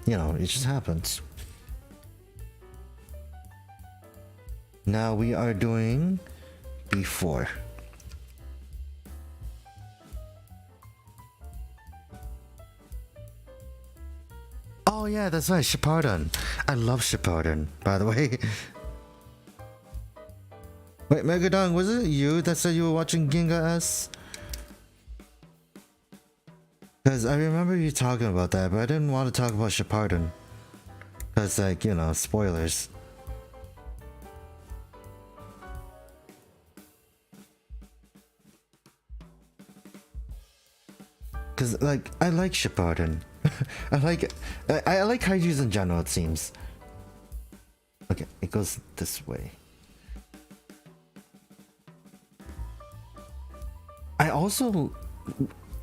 you know, it just happens. Now we are doing B4. Oh yeah, that's right, Shippuden. I love Shippuden, by the way. Wait, Megadon, was it you that said you were watching Ginga S? Because I remember you talking about that, but I didn't want to talk about Shippuden. Because, like, you know, spoilers. Because, like, I like Shippuden. I like kaijus in general, it seems. Okay, it goes this way. I also,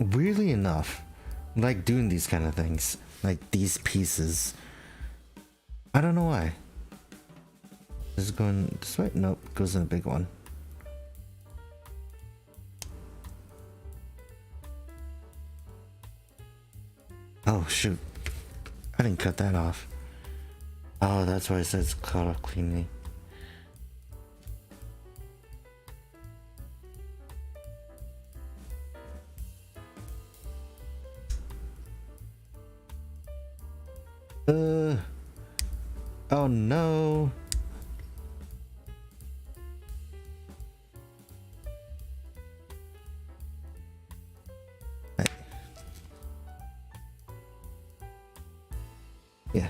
weirdly enough, like doing these kind of things, like these pieces. I don't know why. This is going this way? Nope, it goes in a big one. Oh shoot, I didn't cut that off. Oh, that's why it says cut off cleanly. Oh no. Right. Yeah,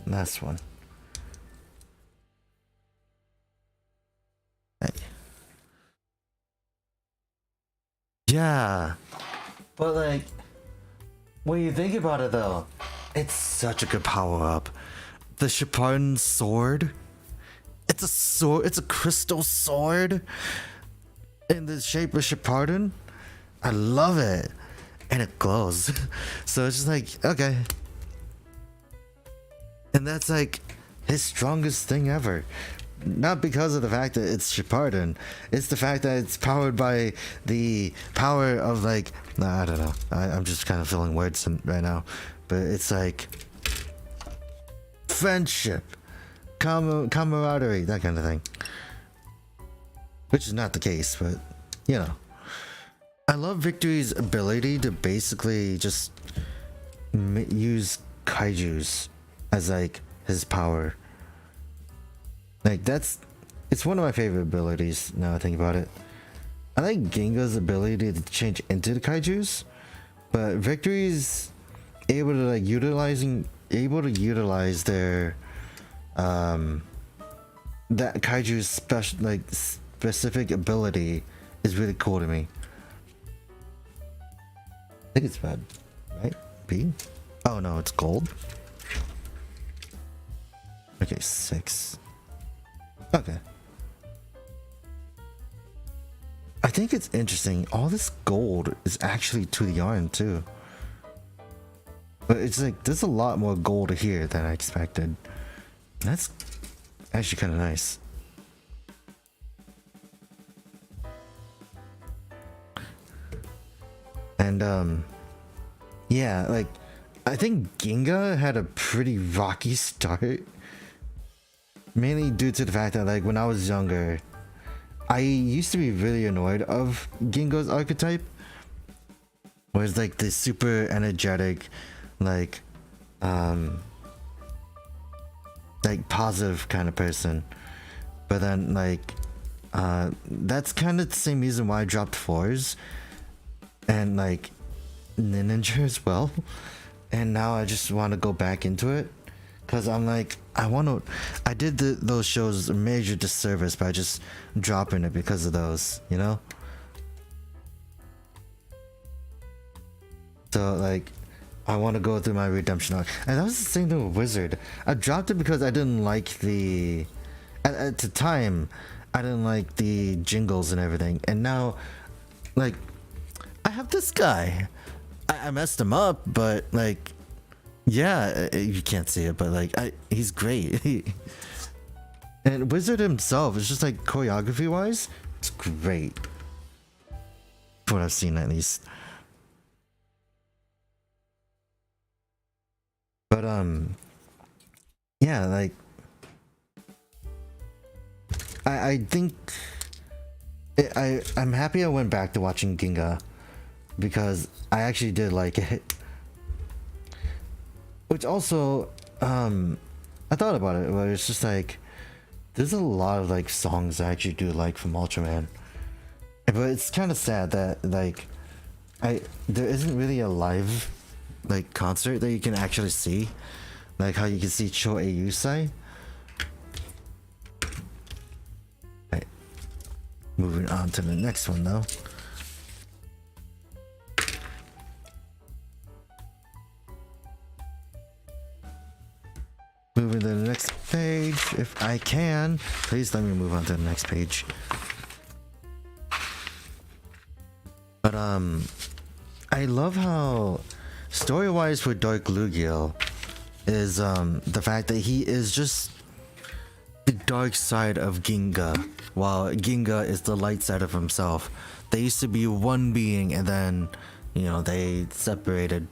last one. Right. Yeah, but like, when you think about it though, it's such a good power up. The Shippuden sword. It's a sword. It's a crystal sword in the shape of Shippuden. I love it, and it glows. So it's just like, okay, and that's like his strongest thing ever. Not because of the fact that it's Shippuden, it's the fact that it's powered by the power of like, nah, I don't know. I'm just kind of filling words right now, but it's like friendship, camaraderie, that kind of thing. Which is not the case, but you know. I love Victory's ability to basically just use kaijus as like his power. Like it's one of my favorite abilities now I think about it. I like Genga's ability to change into the kaijus, but Victory's able to like utilize their that kaiju's specific ability is really cool to me. I think it's red, right? B? Oh no, it's gold. Okay, 6. Okay. I think it's interesting. All this gold is actually to the yarn too. But it's like there's a lot more gold here than I expected. That's actually kind of nice. And yeah, like I think Ginga had a pretty rocky start. Mainly due to the fact that like when I was younger, I used to be really annoyed of Ginga's archetype. Where it's like this super energetic, like positive kind of person. But then like that's kind of the same reason why I dropped fours and like Ninja as well. And now I just want to go back into it because I'm like I did those shows a major disservice by just dropping it because of those, you know. So like I want to go through my redemption arc, and that was the same thing with Wizard. I dropped it because I didn't like the at the time I didn't like the jingles and everything, and now like I have this guy. I messed him up, but like yeah, you can't see it, but like he's great. And Wizard himself is just like choreography wise, it's great. From what I've seen at least. But yeah, like I think I'm happy I went back to watching Ginga because I actually did like it. Which also I thought about it, but it's just like there's a lot of like songs I actually do like from Ultraman. But it's kind of sad that like there isn't really a live like concert that you can actually see, like how you can see Cho Yusai. Right, moving on to the next one though. Moving to the next page, if I can. Please let me move on to the next page. But I love how story-wise for Dark Lugiel is the fact that he is just the dark side of Ginga, while Ginga is the light side of himself. They used to be one being, and then you know they separated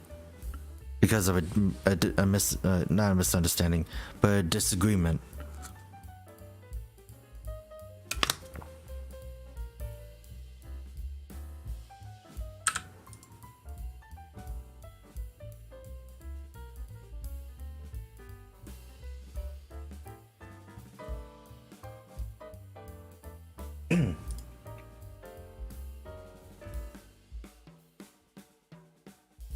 because of not a misunderstanding, but a disagreement.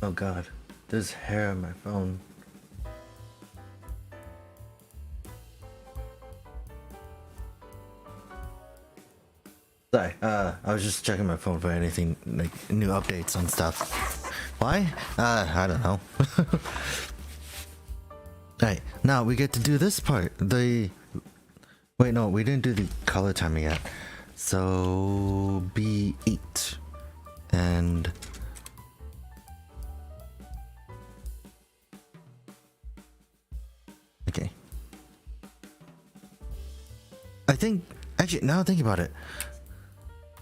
Oh god, there's hair on my phone. Sorry, I was just checking my phone for anything, like new updates on stuff. Why? I don't know. Alright, now we get to do this part. Wait, no, we didn't do the color timing yet. So, B8. And... okay. I think, actually, now thinking about it,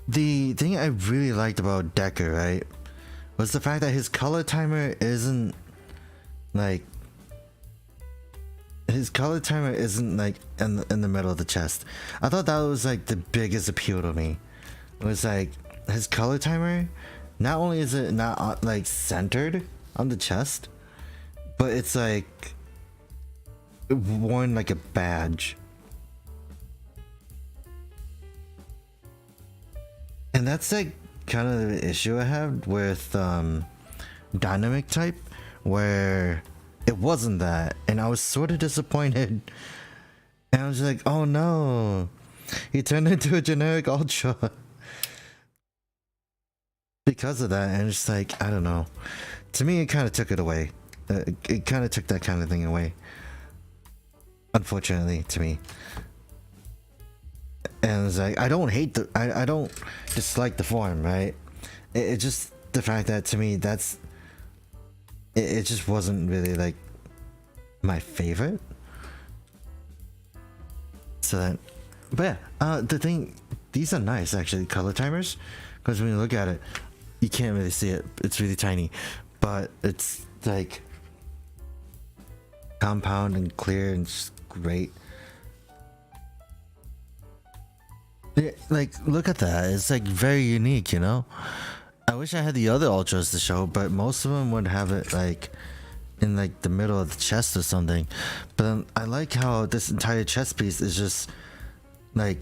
the thing I really liked about Decker, right, was the fact that his color timer isn't like in the middle of the chest. I thought that was like the biggest appeal to me. It was like his color timer, not only is it not like centered on the chest, but it's like worn like a badge. And that's like kind of the issue I have with dynamic type, where it wasn't that, and I was sort of disappointed. And I was like, oh no, he turned into a generic Ultra because of that. And it's like, I don't know, to me it kind of took it away. It kind of took that kind of thing away, unfortunately, to me. And it's like, I don't hate I don't dislike the form, right? It just the fact that to me that's it just wasn't really like my favorite. So that, but yeah, the thing, these are nice actually, color timers, because when you look at it, you can't really see it. It's really tiny, but it's like compound and clear and just great. Yeah, like look at that. It's like very unique, you know. I wish I had the other ultras to show, but most of them would have it like in like the middle of the chest or something. But then I like how this entire chest piece is just like,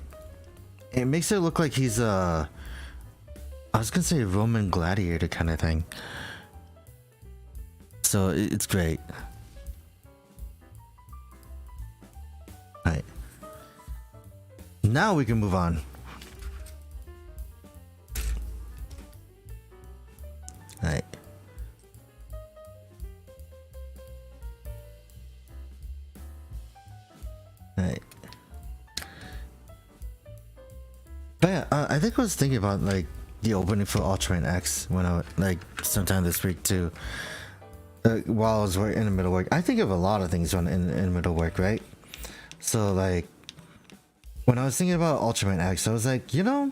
it makes it look like he's a, I was gonna say Roman gladiator kind of thing. So it's great. Alright. Now we can move on. Alright. Alright. But yeah, I think I was thinking about like the opening for Ultraman X when I like sometime this week too. While I was in the middle work, I think of a lot of things in middle work, right? So like when I was thinking about Ultraman X, I was like, you know,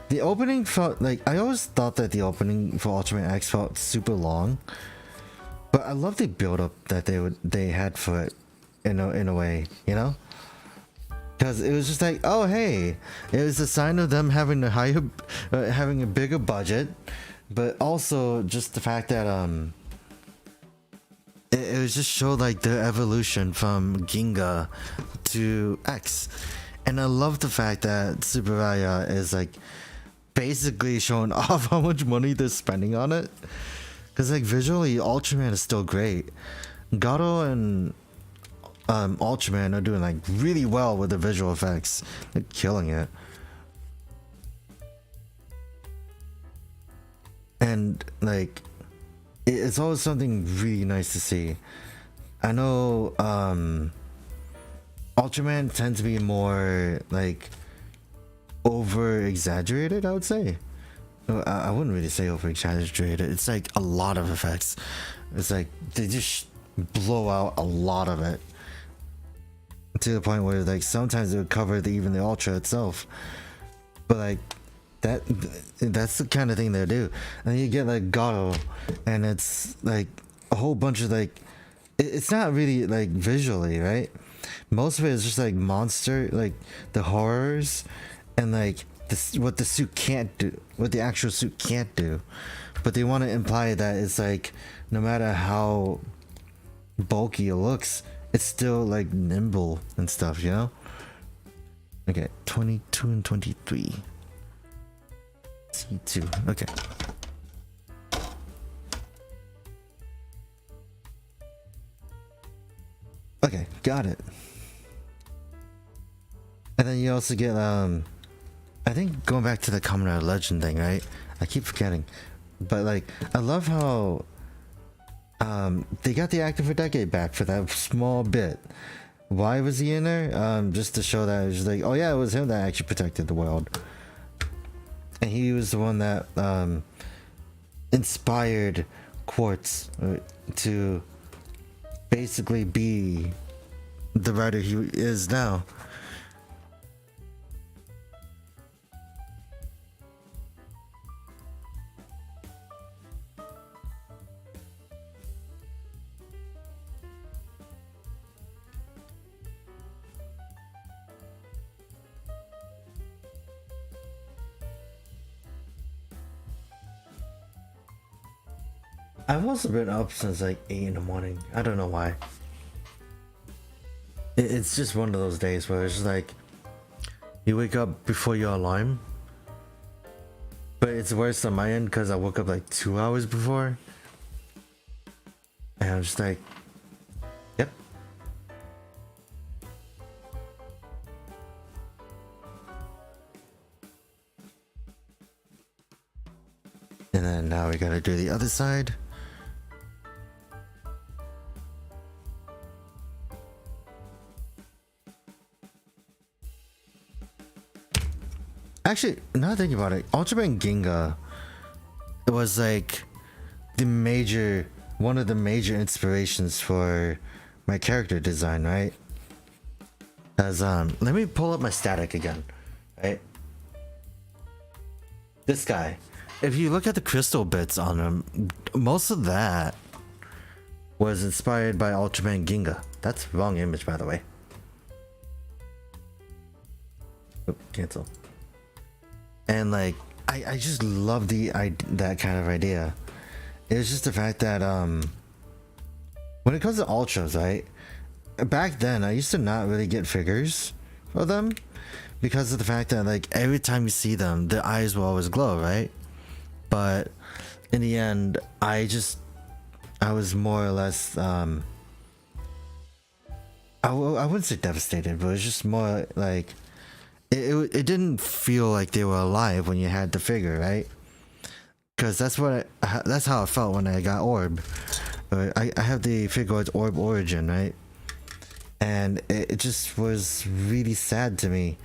the opening felt like, I always thought that the opening for Ultraman X felt super long, but I love the build up that they had for it in a way, you know. Because it was just like, oh hey, it was a sign of them having having a bigger budget, but also just the fact that it was just showed like their evolution from Ginga to X, and I love the fact that Subaraya is like basically showing off how much money they're spending on it. Because like visually, Ultraman is still great. Gato and Ultraman are doing like really well with the visual effects. They're killing it. And like it's always something really nice to see. I know Ultraman tends to be more like over exaggerated, I would say. I wouldn't really say over exaggerated. It's like a lot of effects. It's like they just blow out a lot of it to the point where like sometimes it would cover even the Ultra itself. But like that's the kind of thing they do. And then you get like Gato, and it's like a whole bunch of like, it's not really like visually, right? Most of it is just like monster, like the horrors, and like this, what the suit can't do, what the actual suit can't do. But they want to imply that it's like no matter how bulky it looks, it's still like nimble and stuff, you know. Okay, 22 and 23. C2. Okay. Okay, got it. And then you also get I think going back to the Kamen Rider Legend thing, right? I keep forgetting. But like I love how they got the actor for Decade back for that small bit. Why was he in there? Just to show that it was like, oh yeah, it was him that actually protected the world. And he was the one that inspired Quartz to basically be the writer he is now. I've also been up since like 8 in the morning. I don't know why. It's just one of those days where it's just like you wake up before your alarm, but it's worse on my end because I woke up like 2 hours before, and I'm just like, yep. And then now we gotta do the other side. Actually, now thinking about it, Ultraman Ginga, it was like one of the major inspirations for my character design, right? As let me pull up my static again, right? This guy, if you look at the crystal bits on him, most of that was inspired by Ultraman Ginga. That's the wrong image, by the way. Oh, cancel. And like, I just love that kind of idea. It's just the fact that when it comes to ultras, right? Back then, I used to not really get figures for them because of the fact that like every time you see them, their eyes will always glow, right? But in the end, I was more or less I wouldn't say devastated, but it's just more like it didn't feel like they were alive when you had the figure, right? Because that's how it felt when I got Orb. I have the figure Orb Origin, right? And it just was really sad to me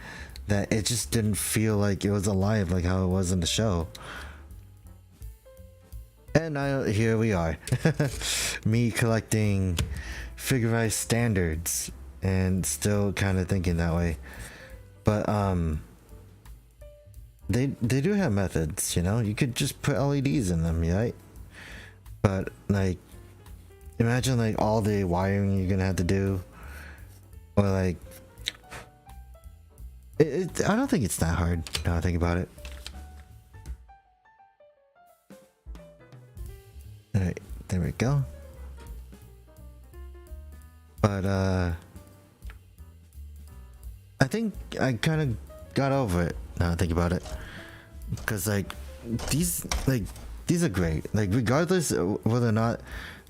that it just didn't feel like it was alive like how it was in the show. And now here we are, me collecting figurized standards and still kind of thinking that way. But they do have methods, you know. You could just put LEDs in them, right? But like, imagine like all the wiring you're gonna have to do, or like, I don't think it's that hard now I think about it. Alright, there we go. But I think I kind of got over it now I think about it, because like these are great, like regardless of whether or not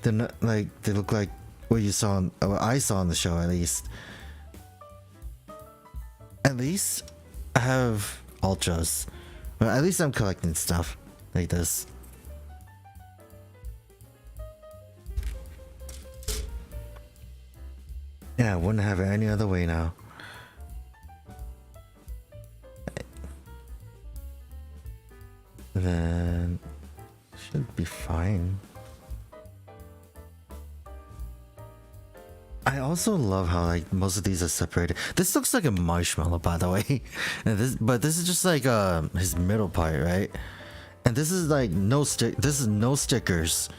they're not like they look like what you saw or what I saw on the show. At least I have ultras, well, at least I'm collecting stuff like this. Yeah, I wouldn't have it any other way now. Then should be fine. I also love how like most of these are separated. This looks like a marshmallow, by the way. But this is just like his middle part, right? And this is like this is no stickers.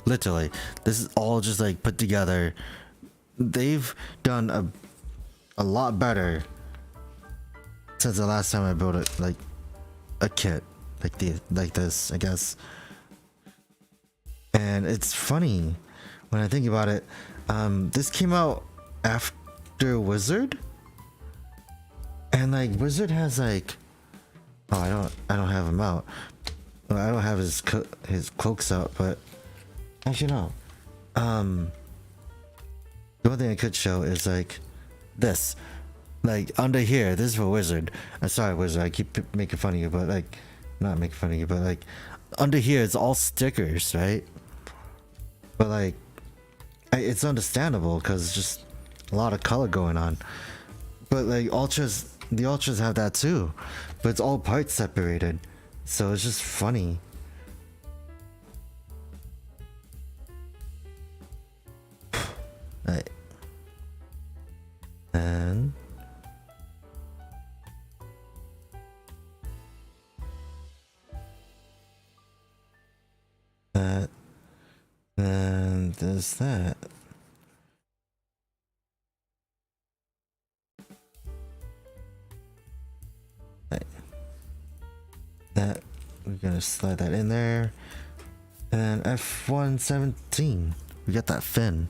Literally. This is all just like put together. They've done a lot better since the last time I built it, like a kit like this, I guess. And it's funny when I think about it. This came out after Wizard, and like Wizard has like, oh, I don't have him out. Well, I don't have his cloaks out, but actually no. The one thing I could show is like this, like under here. This is for Wizard. I'm sorry, Wizard. I keep making fun of you, but like, not making fun of you, but like under here it's all stickers, right? But like, it's understandable because it's just a lot of color going on. But like the ultras have that too, but it's all parts separated, so it's just funny. Right. And that, and there's that. Right. That, we're gonna slide that in there. And F117, we got that fin.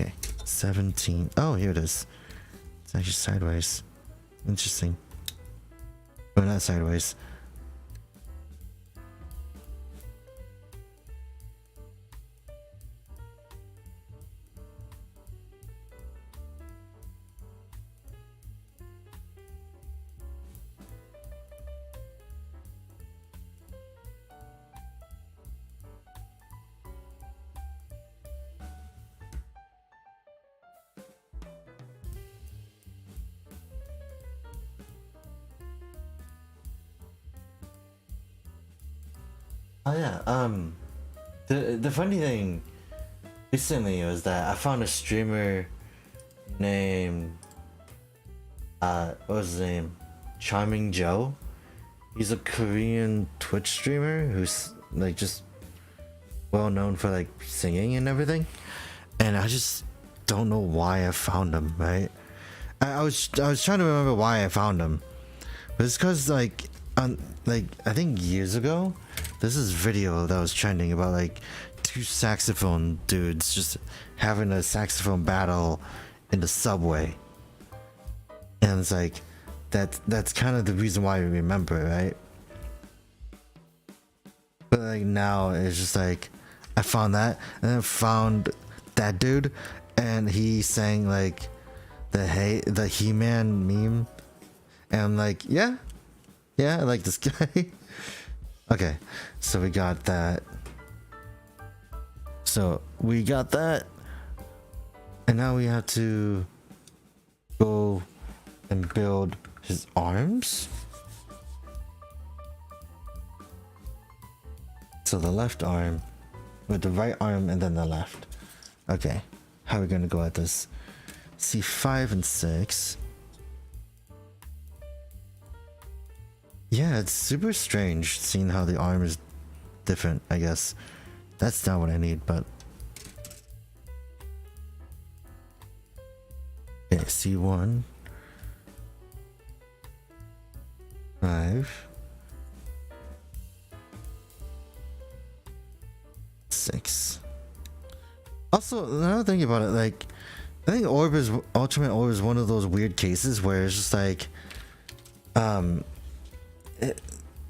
Okay, 17. Oh, here it is. It's actually sideways. Interesting. Oh, not sideways. Oh yeah, the funny thing recently was that I found a streamer named what was his name? Charming Joe. He's a Korean Twitch streamer who's like just well known for like singing and everything, and I just don't know why I found him. Right? I was trying to remember why I found him, but it's because like on like I think years ago, this is video that was trending about like two saxophone dudes just having a saxophone battle in the subway, and it's like that's kind of the reason why I remember, right? But like now it's just like I found that and then found that dude and he sang like the He-Man meme and I'm like yeah I like this guy. Okay, so we got that, and now we have to go and build his arms. So the left arm with the right arm and then the left. Okay, how are we gonna go at this? See 5 and 6. Yeah, it's super strange seeing how the arm is different, I guess. That's not what I need, but okay, C1 5 6. Also, now thinking about it, like I think Ultraman Orb is one of those weird cases where it's just like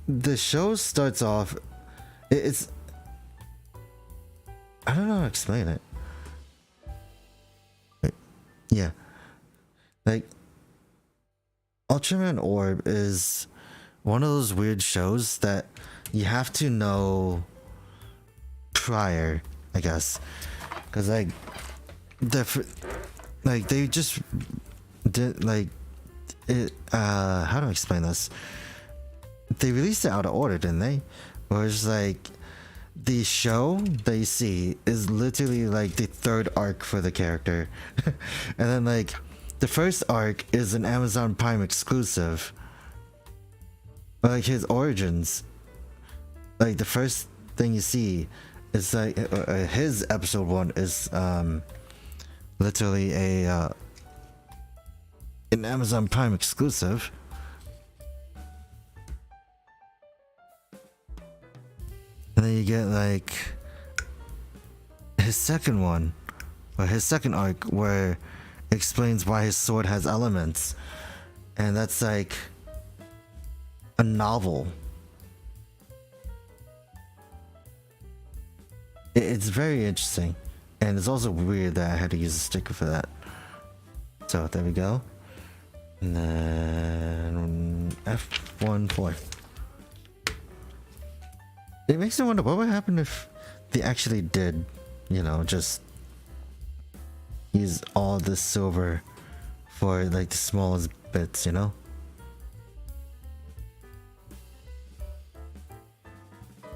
the show starts off it's I don't know how to explain it. Yeah, like Ultraman Orb is one of those weird shows that you have to know prior, I guess, because like they just did like it. How do I explain this? They released it out of order, didn't they? Or it's like the show that you see is literally like the third arc for the character, and then like the first arc is an Amazon Prime exclusive. But like his origins, like the first thing you see is like his episode 1 is literally a an Amazon Prime exclusive. And then you get like his second one, or his second arc, where it explains why his sword has elements, and that's like a novel. It's very interesting, and it's also weird that I had to use a sticker for that. So there we go, and then F14. It makes me wonder what would happen if they actually did, you know, just use all this silver for like the smallest bits, you know?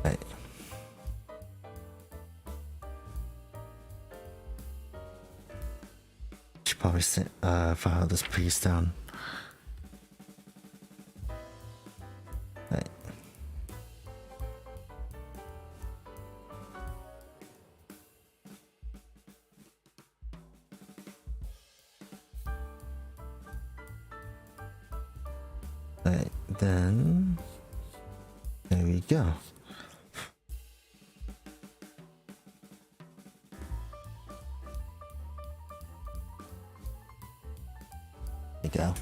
Right. Should probably file this piece down. Right. Right, then there we go. There you go.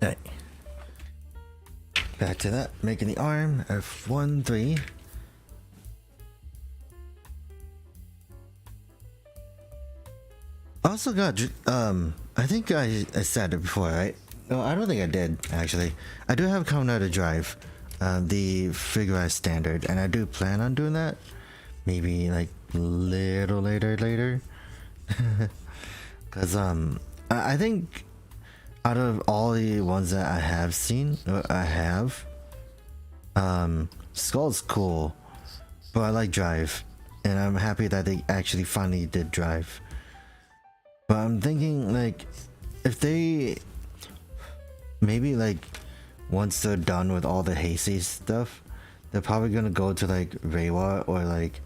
Alright. Back to that. Making the arm. F1, 3. Also got, I think I said it before, right? No, I don't think I did, actually. I do have Kamen Rider Drive, the Figurized Standard, and I do plan on doing that. Maybe, like, little later. Because, I think out of all the ones that I have seen, Skull's cool, but I like Drive, and I'm happy that they actually finally did Drive. But I'm thinking, like, if they maybe, like, once they're done with all the Heisei stuff, they're probably gonna go to, like, Reiwa or, like,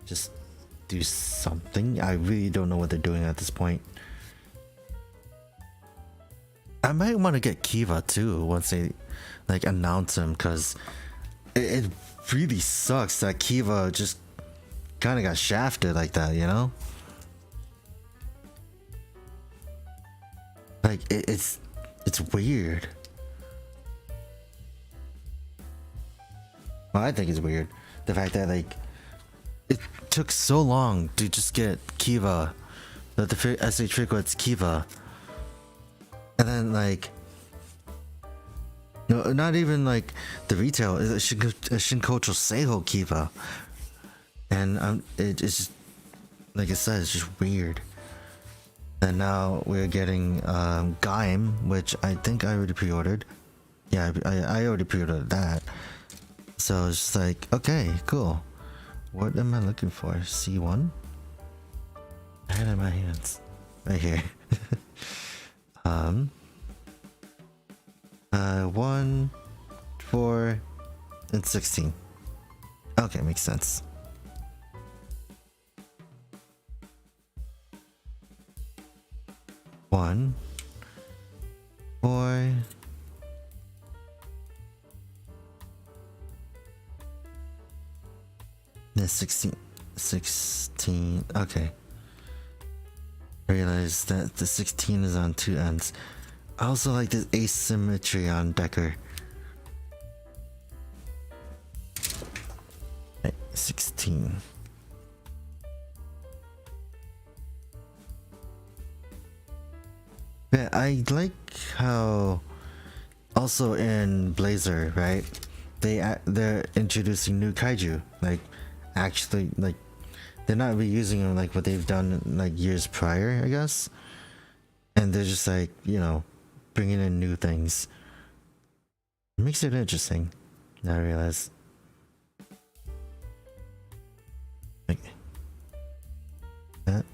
just do something. I really don't know what they're doing at this point. I might want to get Kiva too once they, like, announce him, because it really sucks that Kiva just kind of got shafted like that, you know? Like, it's weird. Well, I think it's weird. The fact that, like, it took so long to just get Kiva, that the SA Trickwit's Kiva. And then, like, no, not even, like, the retail, it's a Shinkocho Seiho Kiva. And it's just, like I said, it's just weird. And now we're getting Gaim, which I think I already pre-ordered. Yeah, I already pre-ordered that. So it's just like, okay, cool. What am I looking for? C1? I had it in my hands. Right here. 1, 4, and 16. Okay, makes sense. One, 4, then 16. Okay. I realized that the 16 is on 2 ends. I also like this asymmetry on Decker. Right, 16. Yeah, I like how also in Blazer, right? They're introducing new kaiju, like, actually, like, they're not reusing them like what they've done like years prior, I guess. And they're just like, you know, bringing in new things. It makes it interesting. Now I realize. Like that.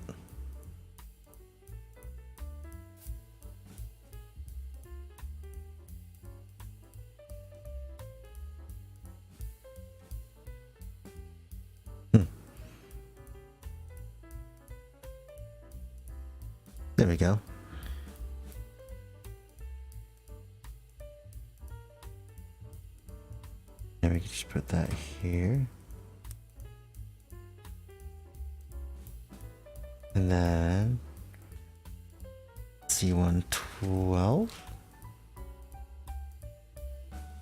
There we go. And we can just put that here. And then C112.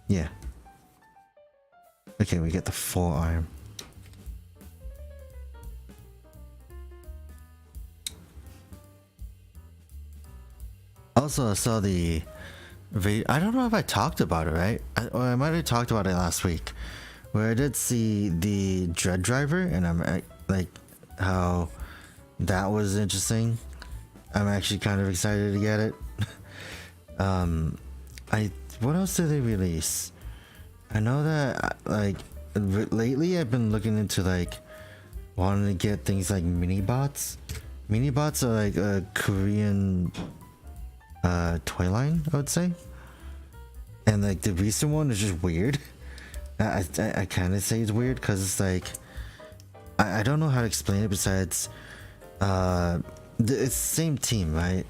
Yeah. Okay, we get the forearm. Also, I saw the video. I don't know if I talked about it, right? Or I might have talked about it last week, where I did see the Dread Driver, and I'm like, how that was interesting. I'm actually kind of excited to get it. What else did they release? I know that, like, lately I've been looking into, like, wanting to get things like mini bots. Mini bots are like a Korean toy line, I would say. And like the recent one is just weird. I kind of say it's weird because it's like, I don't know how to explain it besides it's the same team, right?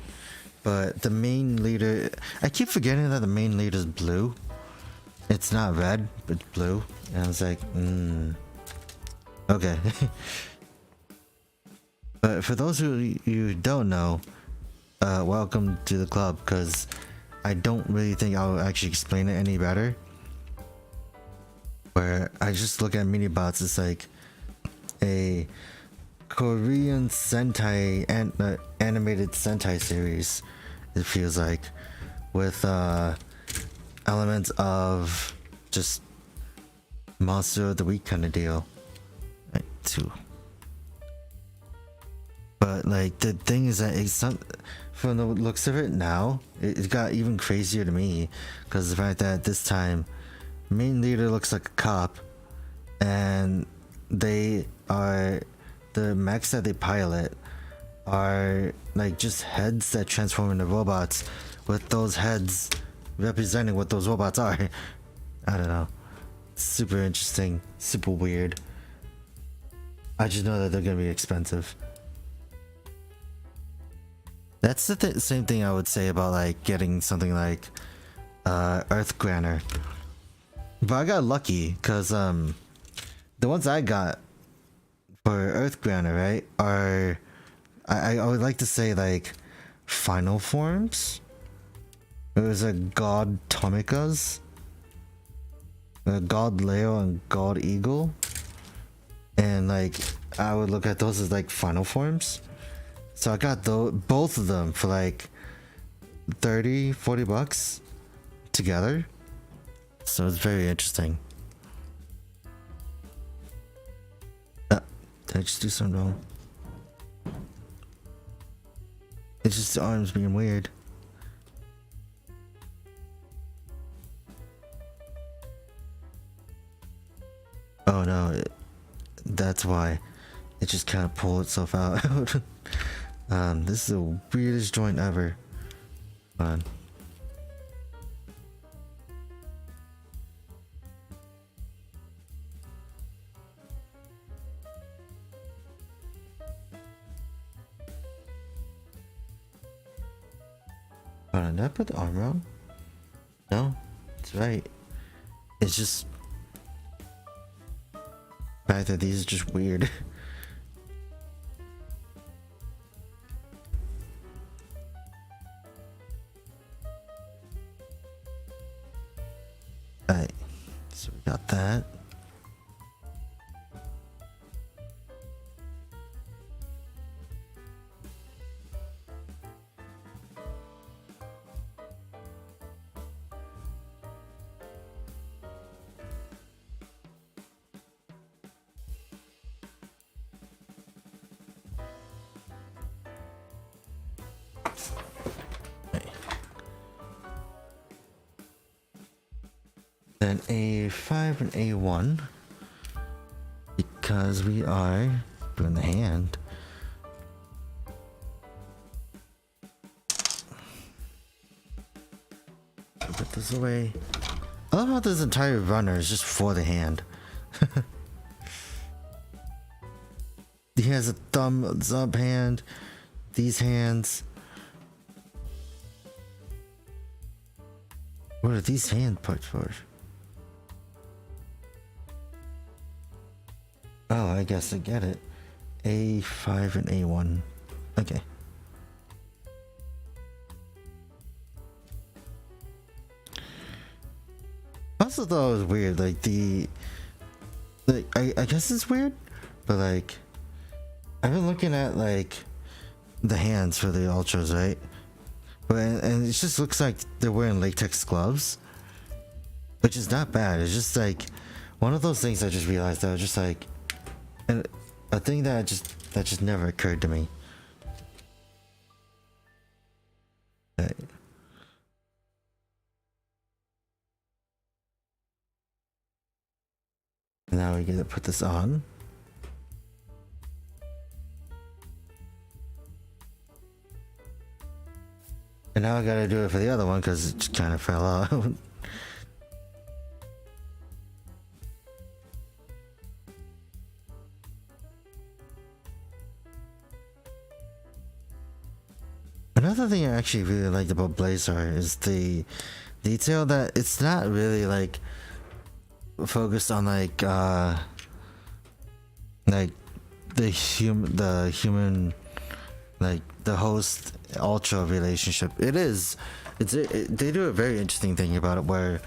But the main leader, I keep forgetting that the main leader is blue. It's not red, but it's blue. And I was like, okay. But for those who you don't know, welcome to the club, because I don't really think I'll actually explain it any better. Where I just look at Minibots as like a Korean Sentai and animated Sentai series. It feels like with elements of just Monster of the Week kind of deal. Right, too. But like the thing is that it's some, from the looks of it now, it got even crazier to me because the fact that this time main leader looks like a cop, and they are the mechs that they pilot are like just heads that transform into robots, with those heads representing what those robots are. I don't know. Super interesting, super weird. I just know that they're gonna be expensive. That's the same thing I would say about like getting something like Earth Granner. But I got lucky because the ones I got for Earth Granner, right, are I would like to say like final forms. It was a God Tomikas, a God Leo, and God Eagle, and like I would look at those as like final forms. So I got both of them for like 30-40 bucks together. So it's very interesting. Did I just do something wrong? It's just the arms being weird. Oh no, that's why. It just kind of pulled itself out. This is the weirdest joint ever. Hold on. Hold on, did I put the arm wrong? No, it's right. It's just the fact that these are just weird. Alright, so we got that. Then A5 and A1, because we are doing the hand. Put this away. I love how this entire runner is just for the hand. He has a thumbs up hand, these hands. What are these hand parts for? Oh, I guess I get it. A5 and A1. Okay. I also thought it was weird, like I guess it's weird, but like I've been looking at like the hands for the ultras, right? But and it just looks like they're wearing latex gloves, which is not bad. It's just like one of those things I just realized that I was just like, and a thing that just never occurred to me. Okay. Now we get to put this on. And now I gotta do it for the other one because it just kind of fell out. Another thing I actually really liked about Blazar is the detail that it's not really like focused on like the human like the host ultra relationship. It is, they do a very interesting thing about it where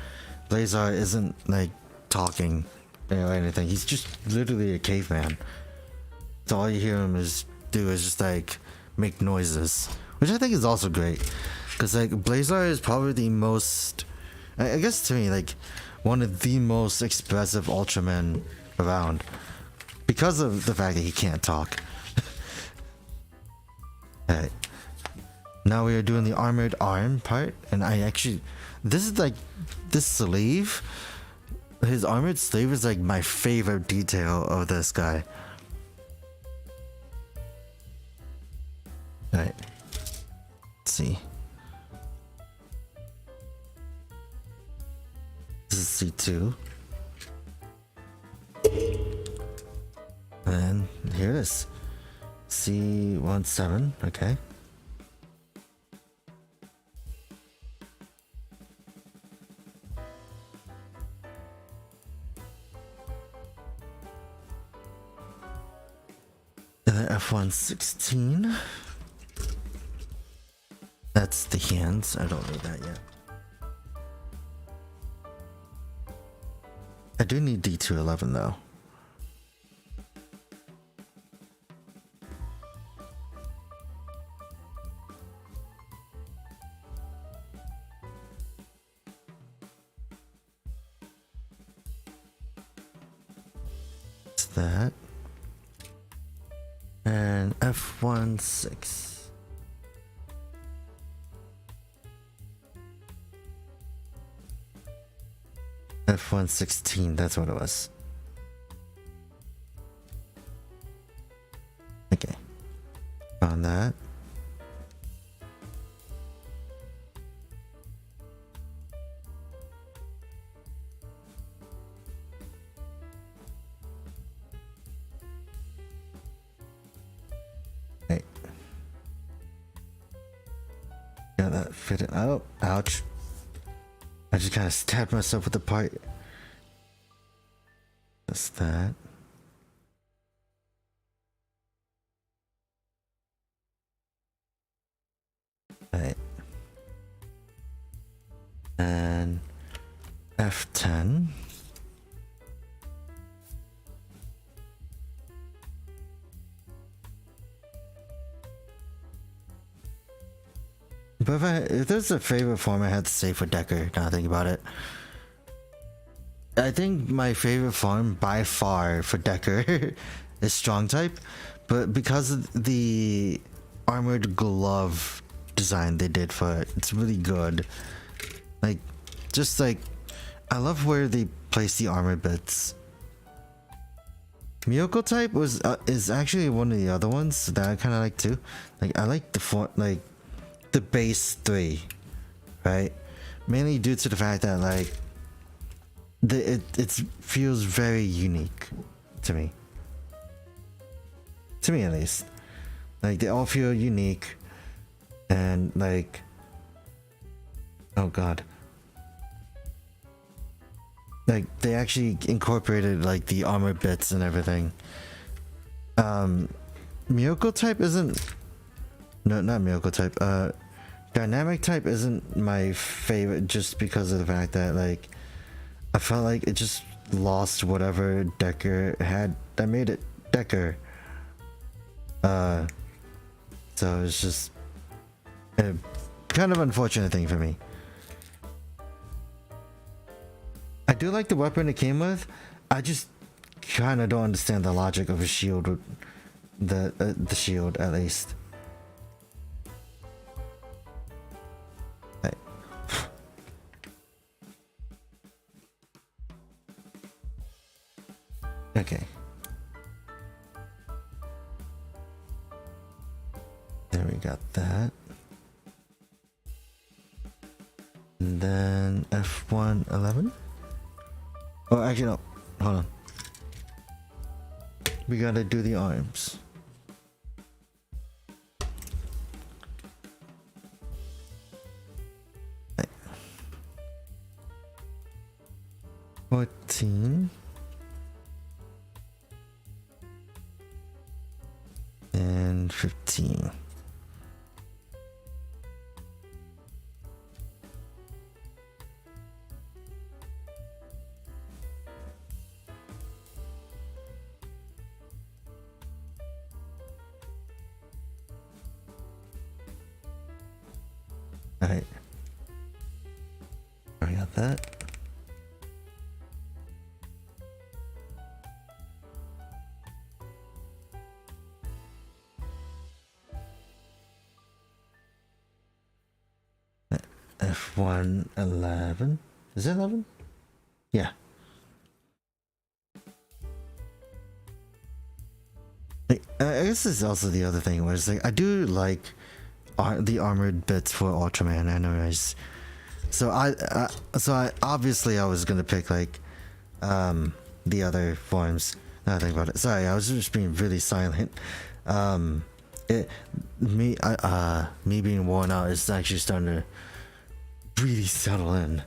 Blazar isn't like talking or anything. He's just literally a caveman. So all you hear him do is just like make noises, which I think is also great. Cause like Blazar is probably the most, I guess to me, like one of the most expressive Ultramen around, because of the fact that he can't talk. Alright. Now we are doing the armored arm part, and I actually, this is like, this sleeve, his armored sleeve is like my favorite detail of this guy. Alright. Let's see. This is C2. And here it is. C17, okay. And then F116. That's the hands. I don't need that yet. I do need D211 though. It's that. And F16. F116, that's what it was. Okay. Found that. Right. Got that fitted. Oh, ouch. I just kind of stabbed myself with the part. That's that. Right. And F10. But if there's a favorite form I had to say for Decker, now I think about it. I think my favorite form by far for Decker is Strong type, but because of the armored glove design they did for it, it's really good. Like, just like, I love where they place the armor bits. Miyoko type is actually one of the other ones that I kind of like too. Like, I like the base 3, right? Mainly due to the fact that like it feels very unique to me. To me at least. Like they all feel unique and like, oh god. Like they actually incorporated like the armor bits and everything. Miyoko type isn't, no, not Miyoko type. Dynamic type isn't my favorite just because of the fact that like I felt like it just lost whatever Decker had that made it Decker. So it's just a kind of unfortunate thing for me. I do like the weapon it came with. I just kind of don't understand the logic of a shield with the shield at least. Right. Okay. There we got that. And then F111. Oh, actually no. Hold on. We gotta do the arms. Right. 14. And 15. Alright. I got that. F111. Is it 11? Yeah. Like, I guess this is also the other thing where it's like I do like the armored bits for Ultraman anyways. So I obviously I was gonna pick like the other forms. Now I think about it. Sorry, I was just being really silent. Me being worn out is actually starting to really settle in.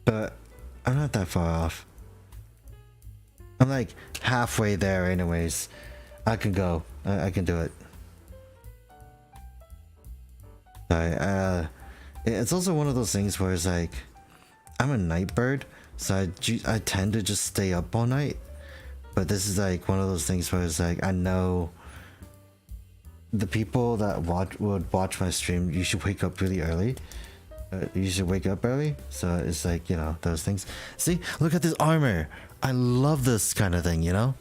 But I'm not that far off. I'm like halfway there anyways. I can go. I can do it. Sorry, it's also one of those things where it's like I'm a night bird, so I tend to just stay up all night. But this is like one of those things where it's like I know the people that would watch my stream, you should wake up really early. You should wake up early. So it's like, you know, those things. See, look at this armor. I love this kind of thing, you know?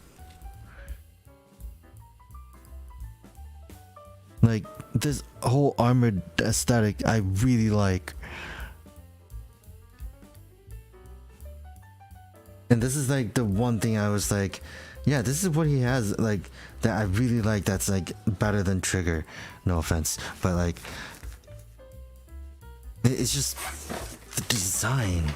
Like this whole armored aesthetic I really like. And this is like the one thing I was like, yeah, this is what he has like that I really like, that's like better than Trigger. No offense, but like it's just the design.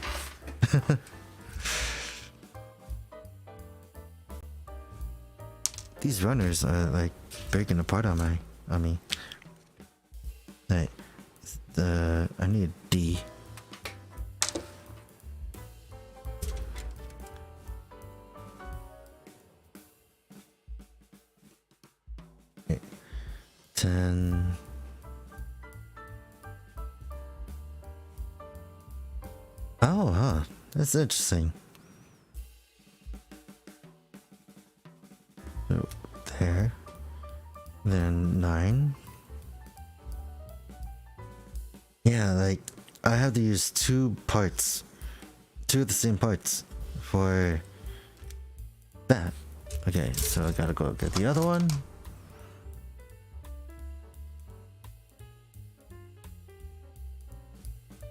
These runners are like breaking apart on me. Like I need D. Okay. 10. Oh, huh. That's interesting. So, there. Then 9. Yeah, like, I have to use 2 parts. 2 of the same parts for that. Okay, so I gotta go get the other one.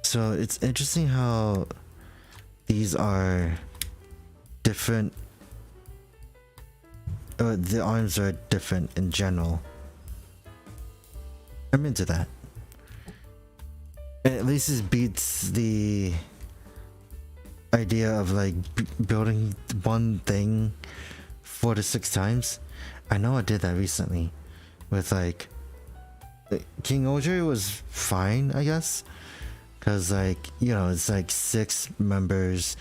So it's interesting how these are different. The arms are different in general. I'm into that. At least it beats the idea of like building one thing 4 to 6 times. I know I did that recently with like King Oger was fine, I guess. Cause like, you know, it's like 6 members,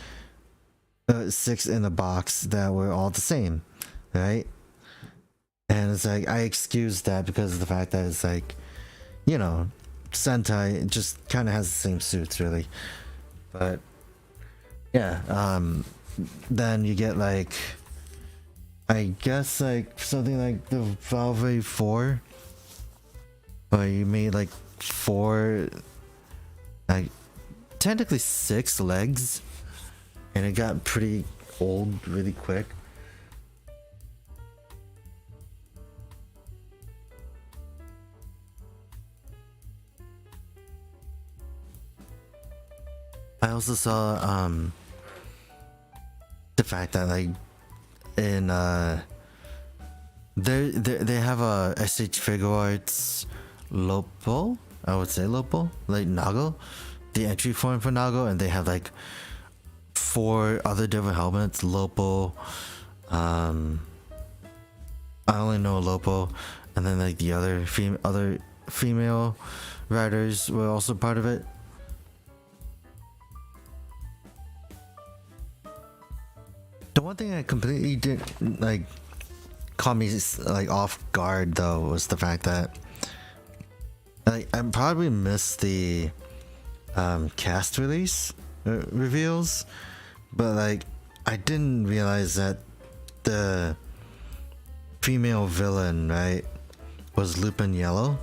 6 in a box that were all the same, right? And it's like I excused that because of the fact that it's like, you know, Sentai just kind of has the same suits really. But yeah, then you get like, I guess like something like the Valve 4, where you made like 4. Like technically 6 legs, and it got pretty old really quick. I also saw the fact that like in they have a SH Figure Arts Lopo, I would say Lopo, like Nago, the entry form for Nago, and they have like 4 other different helmets. Lopo, I only know Lopo, and then like the other female riders were also part of it. The one thing that completely didn't like caught me like off guard though was the fact that like I probably missed the cast release reveals, but like I didn't realize that the female villain, right, was Lupin Yellow.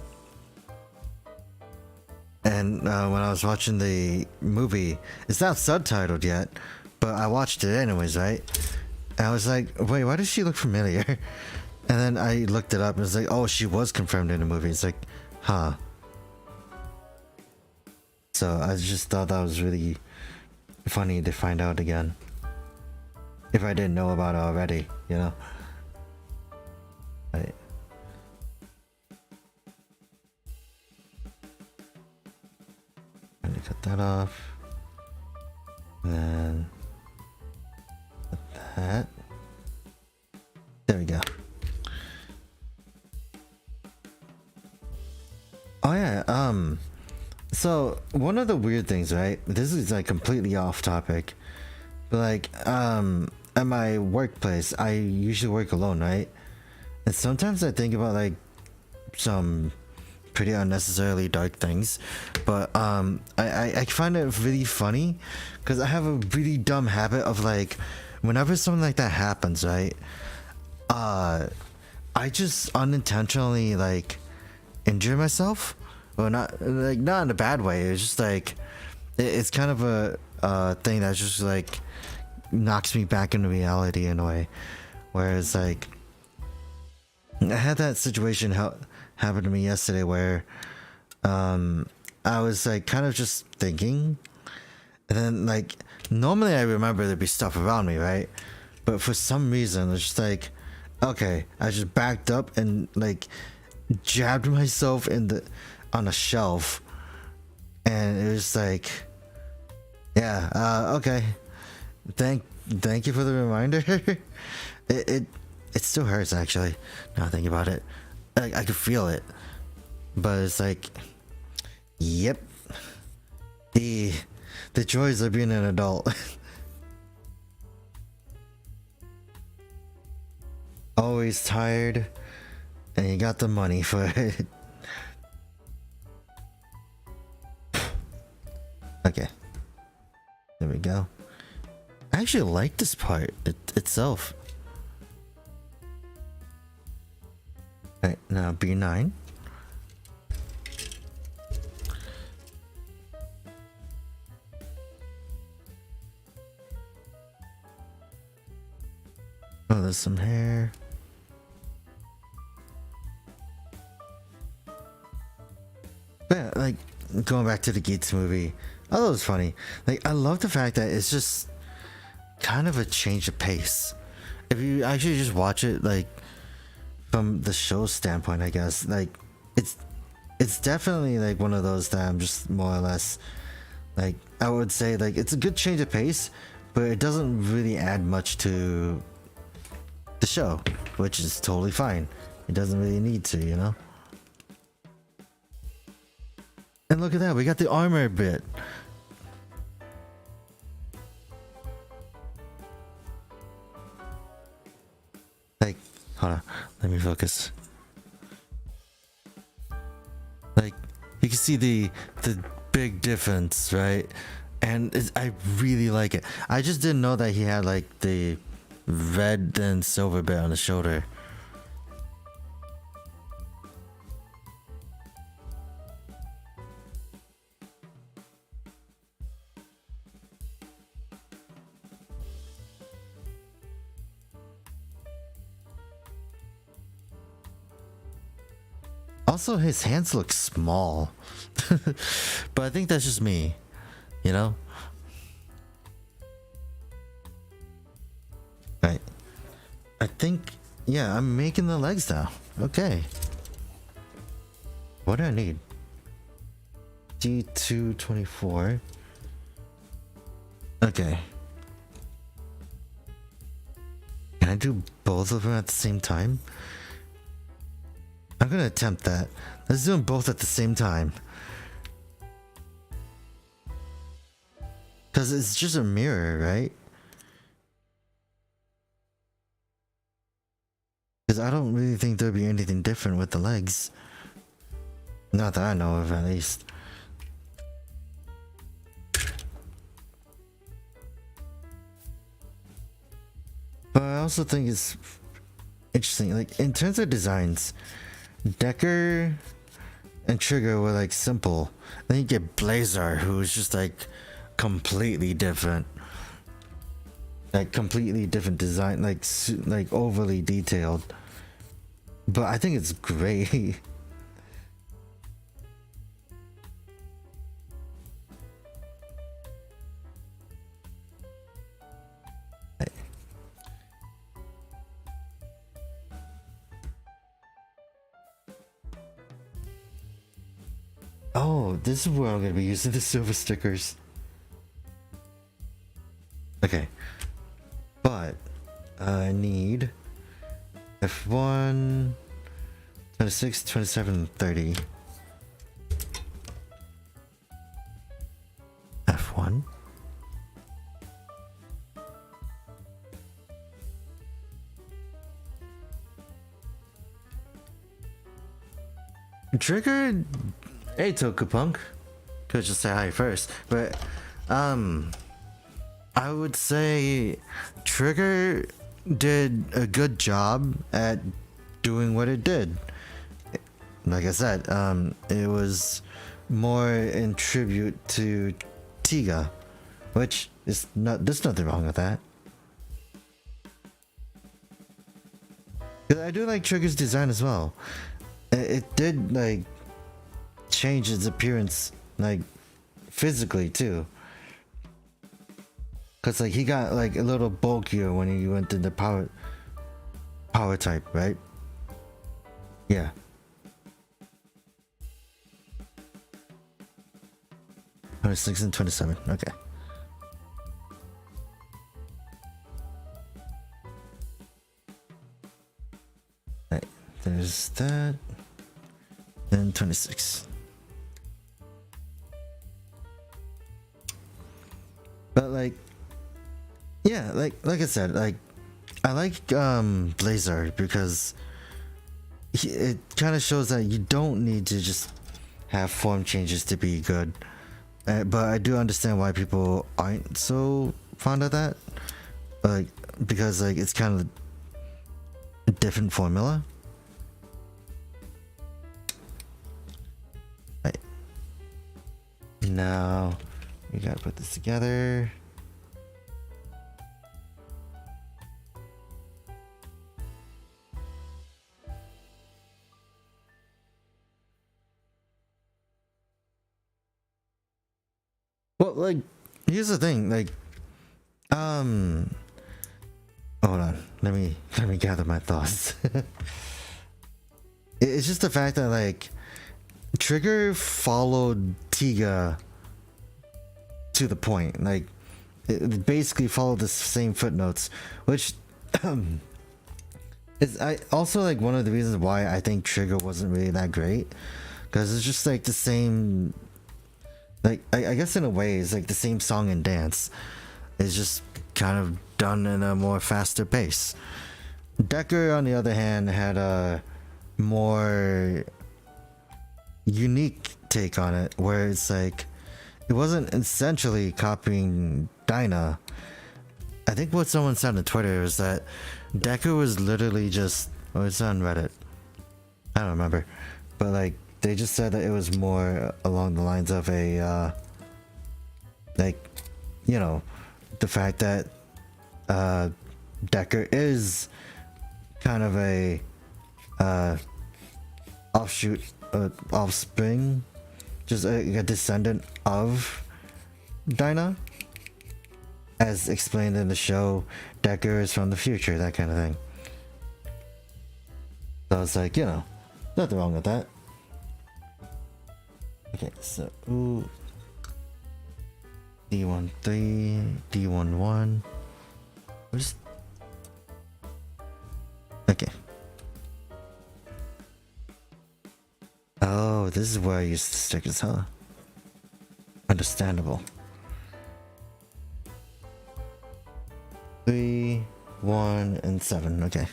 And when I was watching the movie, it's not subtitled yet, but I watched it anyways, right? And I was like, wait, why does she look familiar? And then I looked it up and it's like, oh, she was confirmed in the movie. It's like, huh. So I just thought that was really funny to find out again. If I didn't know about it already, you know? Right. Let me cut that off. And then put that. There we go. Oh yeah, so one of the weird things, right? This is like completely off topic. But like, at my workplace, I usually work alone, right? And sometimes I think about like some pretty unnecessarily dark things, but I find it really funny because I have a really dumb habit of like, whenever something like that happens, right? I just unintentionally like injure myself. Well, not in a bad way. It's just like it's kind of a thing that just like knocks me back into reality in a way. Whereas like I had that situation happen to me yesterday where I was like kind of just thinking, and then like normally I remember there'd be stuff around me, right? But for some reason it's just like, okay, I just backed up and like jabbed myself on a shelf, and it was like, yeah, okay, thank you for the reminder. it still hurts actually now thinking about it. I could feel it, but it's like, yep, the joys of being an adult. Always tired, and you got the money for it. Okay, there we go. I actually like this part itself. Alright, now B9. Oh, there's some hair. But yeah, like going back to the Geats movie, I thought it was funny. Like I love the fact that it's just kind of a change of pace. If you actually just watch it like from the show's standpoint, I guess, like it's definitely like one of those that I'm just more or less like, I would say like it's a good change of pace, but it doesn't really add much to the show, which is totally fine. It doesn't really need to, you know? And look at that, we got the armor bit. Like, hold on, let me focus. Like, you can see the big difference, right? And I really like it. I just didn't know that he had like the red and silver bit on the shoulder. Also, his hands look small. But I think that's just me, you know? Right. I think, yeah, I'm making the legs now. Okay. What do I need? D224. Okay. Can I do both of them at the same time? I'm gonna attempt that. Let's do them both at the same time. Because it's just a mirror, right? Because I don't really think there'd be anything different with the legs. Not that I know of, at least. But I also think it's interesting, like in terms of designs, Decker and Trigger were like simple. Then you get Blazer, who's just like completely different. Like completely different design, like overly detailed. But I think it's great. Oh, this is where I'm gonna be using the silver stickers. Okay. But I need F1, 26, 27, 30. F1. Trigger. Hey, Tokupunk. Could just say hi first, but I would say Trigger did a good job at doing what it did. Like I said, it was more in tribute to Tiga, which is not. There's nothing wrong with that. 'Cause I do like Trigger's design as well. It did like change its appearance, like physically too. Cause like he got like a little bulkier when he went to the power type, right? Yeah. (26) and 27. Okay. Right. There's that. Then 26. But like, yeah, like I said, like I like Blazer because it kind of shows that you don't need to just have form changes to be good. But I do understand why people aren't so fond of that, like because like it's kind of a different formula. Right. Now we gotta put this together. Well, like, here's the thing, like, hold on, let me gather my thoughts. It's just the fact that like Trigger followed Tiga to the point, like it basically followed the same footnotes, which is I also like one of the reasons why I think Trigger wasn't really that great, because it's just like the same. Like, I guess in a way, it's like the same song and dance. It's just kind of done in a more faster pace. Decker, on the other hand, had a more unique take on it, where it's like, it wasn't essentially copying Dyna. I think what someone said on Twitter was that Decker was literally just, oh, it's on Reddit. I don't remember. But like, they just said that it was more along the lines of a, like, you know, the fact that Decker is kind of a offspring, just a descendant of Dyna. As explained in the show, Decker is from the future, that kind of thing. So it's like, you know, nothing wrong with that. Okay, so D13, D11. Where's okay. Oh, this is where I used the stickers, huh? Understandable. 3, 1, and 7. Okay.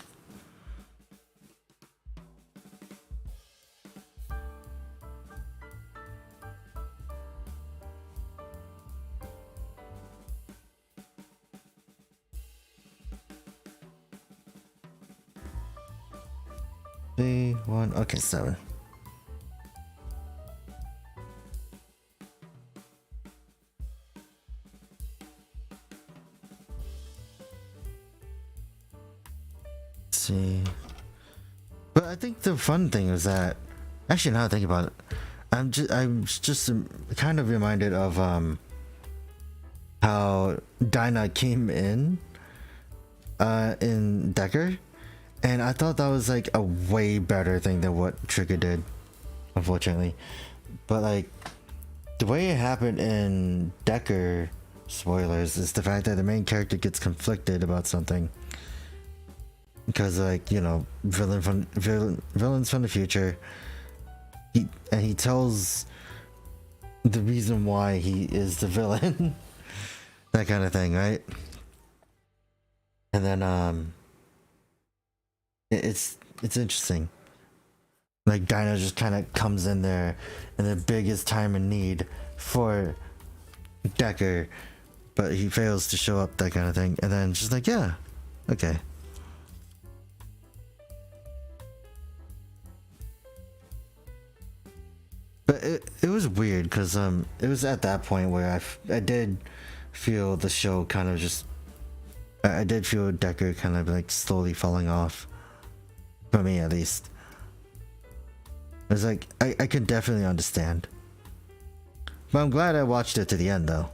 Three, 1. Okay, 7. see. But I think the fun thing is that, actually, now I think about it, I'm just kind of reminded of how Dinah came in Decker, and I thought that was like a way better thing than what Trigger did, unfortunately. But like the way it happened in Decker, spoilers, is the fact that the main character gets conflicted about something. Because, like, you know, villains from the future, he tells the reason why he is the villain, that kind of thing, right? And then it's interesting. Like, Dinah just kind of comes in there in the biggest time in need for Decker, but he fails to show up, that kind of thing. And then she's like, yeah, okay. But it was weird because it was at that point where I did feel the show kind of just, I did feel Decker kind of like slowly falling off, for me at least. It was like I could definitely understand, but I'm glad I watched it to the end though.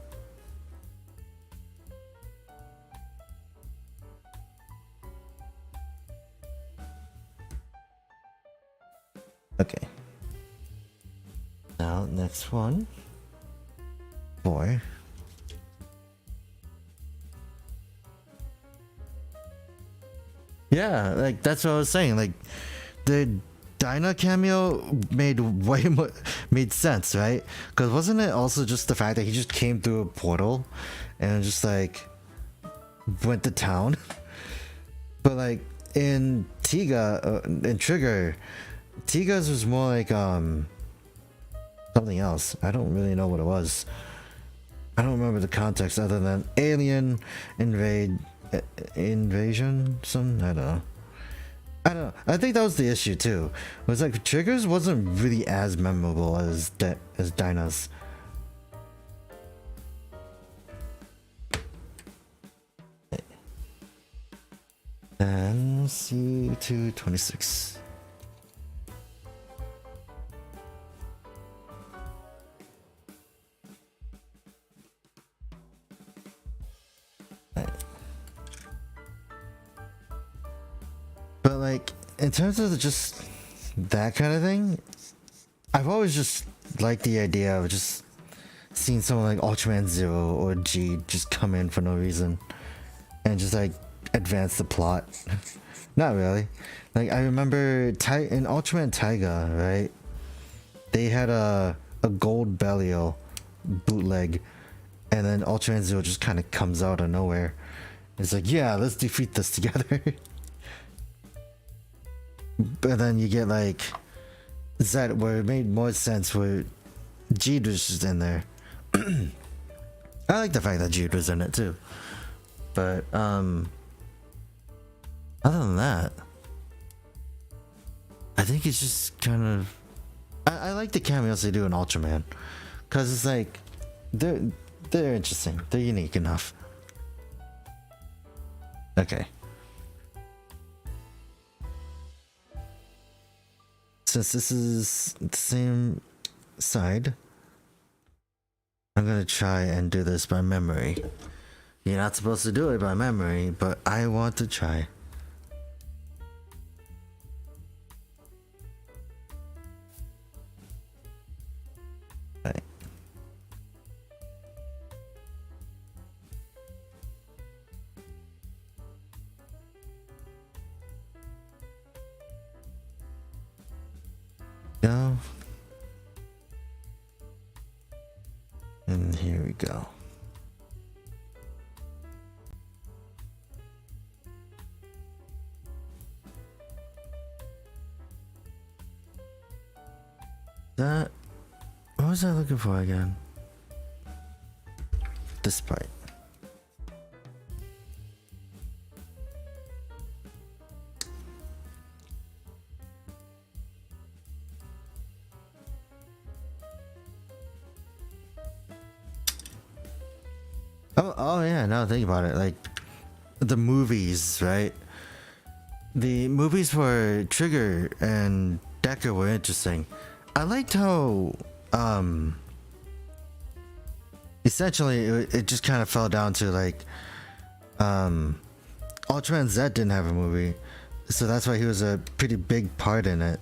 Okay. Now, next one. 4. Yeah, like that's what I was saying. Like the Dinah cameo made sense, right? Because wasn't it also just the fact that he just came through a portal and just like went to town? But like in in Trigger, Tiga's was more like something else. I don't really know what it was. I don't remember the context other than alien invasion. I don't know. I think that was the issue too. It was like Trigger's wasn't really as memorable as Dinah's. And C226. But like in terms of just that kind of thing, I've always just liked the idea of just seeing someone like Ultraman Zero or G just come in for no reason and just like advance the plot. Not really. Like I remember in Ultraman Taiga, right? They had a gold Belial bootleg, and then Ultraman Zero just kind of comes out of nowhere. It's like, yeah, let's defeat this together. But then you get like Z, where it made more sense where Jude was just in there. I like the fact that Jude was in it too. But other than that, I think it's just kind of I like the cameos they do in Ultraman, cause it's like they're interesting, they're unique enough. Okay. Since this is the same side, I'm gonna try and do this by memory. You're not supposed to do it by memory, but I want to try. Right. Go. And here we go. That, what was I looking for again? This part. Oh yeah, now think about it, like the movies, right? the movies for Trigger and Decker were interesting. I liked how essentially it just kind of fell down to like Ultraman Z didn't have a movie, so that's why he was a pretty big part in it.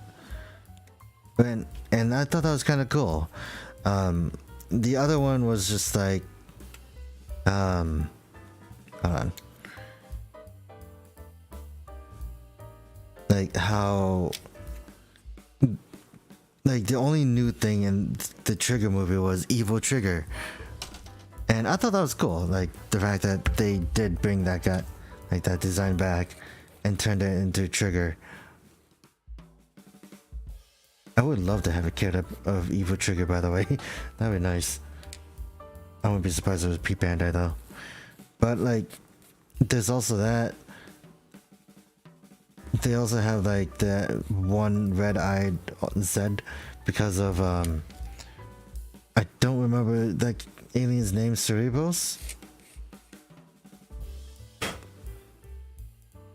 And I thought that was kind of cool. The other one was just like hold on. Like how like the only new thing in the Trigger movie was Evil Trigger. And I thought that was cool, like the fact that they did bring that guy, like that design back and turned it into Trigger. I would love to have a kit of Evil Trigger, by the way. That'd be nice. I wouldn't be surprised if it was Pete Bandai though. But like, there's also that. They also have like that one red-eyed Zed because of I don't remember that alien's name, Cerebros.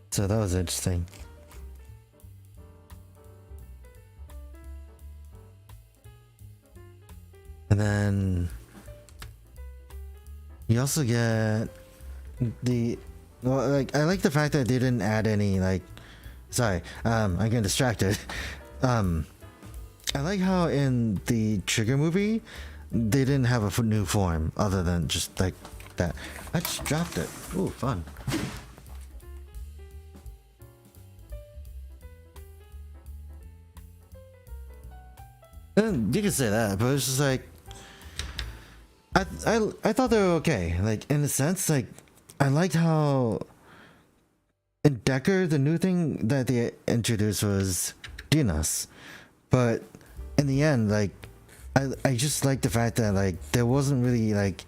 So that was interesting. And then you also get the like I like the fact that they didn't add any like sorry, I'm getting distracted. I like how in the Trigger movie they didn't have a new form other than just like that. I just dropped it. Ooh, fun. And you can say that, but it's just like I thought they were okay. Like in a sense, like I liked how in Decker the new thing that they introduced was Dinos, but in the end, like I just like the fact that like there wasn't really like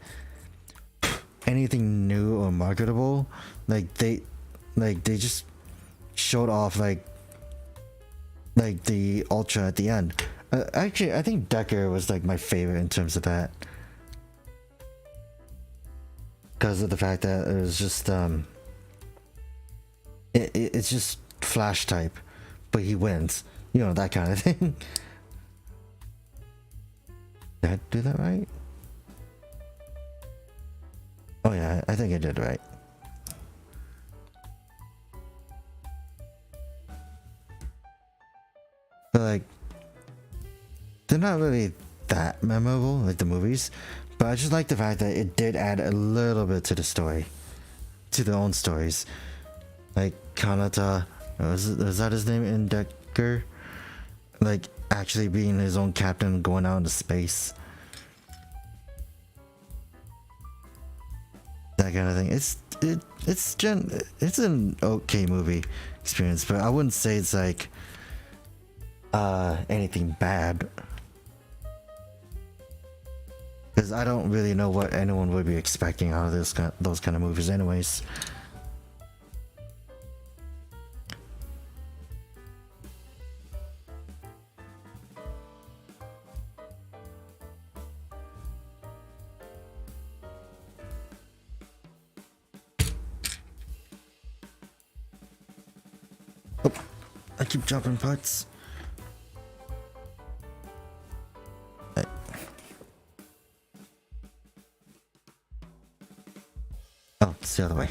anything new or marketable. Like they just showed off like the Ultra at the end. Actually, I think Decker was like my favorite in terms of that, because of the fact that it was just it's just Flash type, but he wins. You know, that kind of thing. Did I do that right? Oh yeah, I think I did right. But like, they're not really that memorable, like the movies. But I just like the fact that it did add a little bit to the story, to their own stories. Like Kanata, was that his name in Decker? Like actually being his own captain, going out into space. That kind of thing. It's an okay movie experience, but I wouldn't say it's like anything bad, because I don't really know what anyone would be expecting out of those kind of movies anyways. Oh, I keep dropping parts. Oh, it's the other way.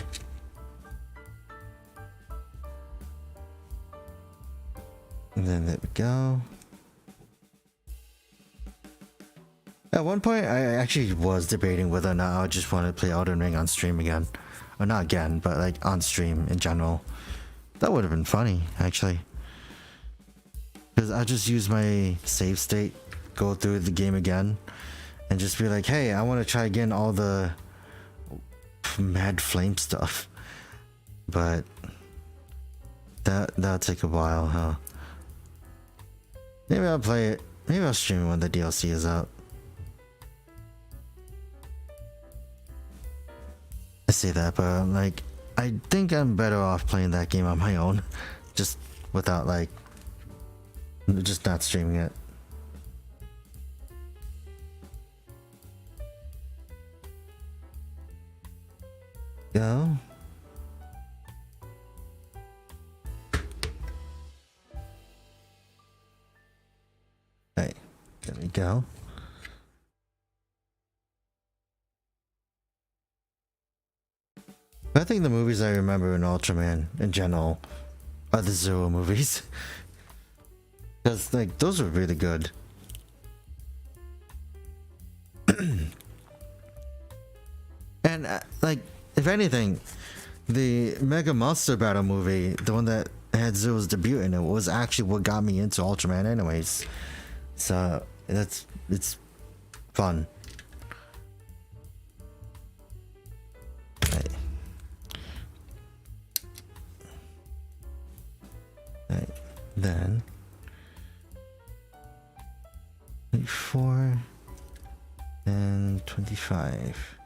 And then there we go. At one point, I actually was debating whether or not I just want to play Elden Ring on stream again. Or not again, but like on stream in general. That would have been funny, actually. Because I just use my save state, go through the game again, and just be like, hey, I want to try again all the mad flame stuff. But that'll take a while, huh? Maybe I'll play it. Maybe I'll stream it when the DLC is out. I say that, but like, I think I'm better off playing that game on my own, just without like, just not streaming it. Go. go. I think the movies I remember in Ultraman in general are the Zero movies. Because, like, those were really good. And, like, if anything, the Mega Monster Battle movie, the one that had Zero's debut in it, was actually what got me into Ultraman anyways. So, it's fun. Right. Then 24 and 25.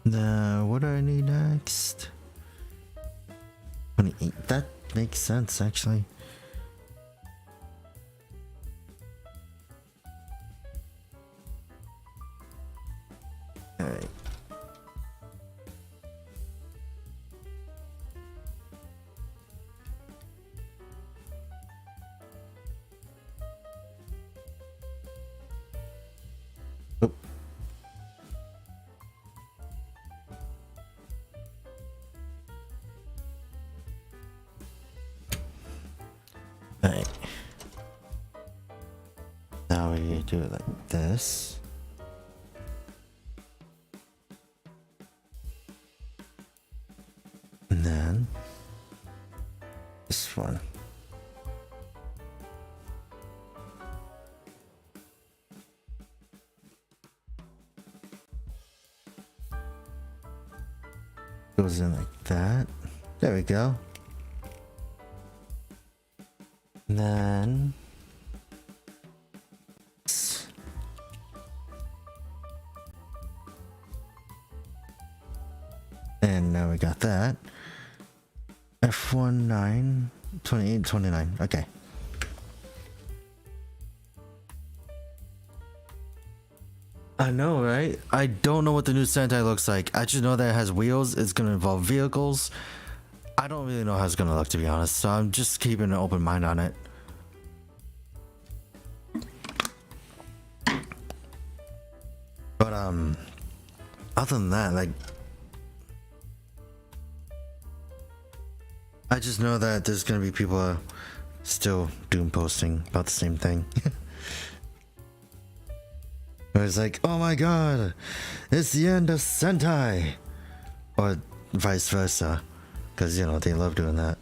Now, what do I need next? 28. That makes sense, actually. Alright. Oh. Alright. Now we do it like this. And then this one. Goes in like that. There we go. And then and now we got that. F19 28 29. Okay. I know, right? I don't know what the new Sentai looks like. I just know that it has wheels. It's gonna involve vehicles. I don't really know how it's gonna look, to be honest. So I'm just keeping an open mind on it. But other than that, like, I just know that there's gonna be people still doom posting about the same thing. It's like, oh my god, it's the end of Sentai, or vice versa, because you know they love doing that.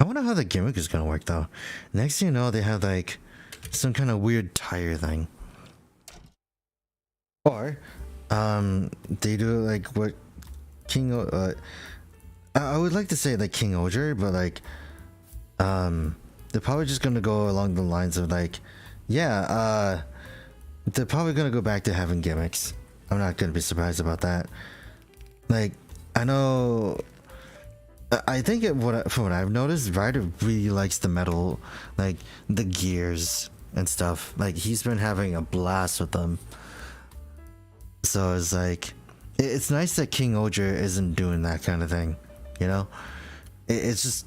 I wonder how the gimmick is gonna work though. Next thing you know, they have like some kind of weird tire thing, or they do like what King. I would like to say like King Oger, but like they're probably just gonna go along the lines of like, yeah, they're probably gonna go back to having gimmicks. I'm not gonna be surprised about that. Like, I know, I think from what I've noticed, Ryder really likes the metal, like the gears and stuff. Like, he's been having a blast with them. So it's like, it's nice that King Oger isn't doing that kind of thing, you know? It's just,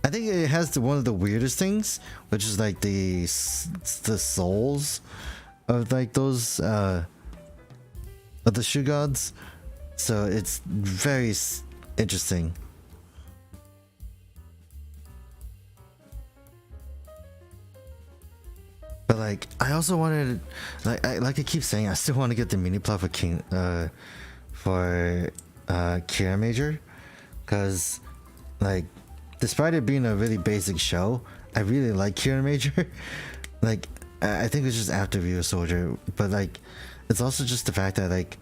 I think it has one of the weirdest things, which is like the souls of like those of the shoe gods. So it's very interesting. But like, I also wanted, like I keep saying, I still want to get the mini plot for Kira Major, because like, despite it being a really basic show, I really like Kira Major. Like, I think it's just after Viewer Soldier, but like, it's also just the fact that like,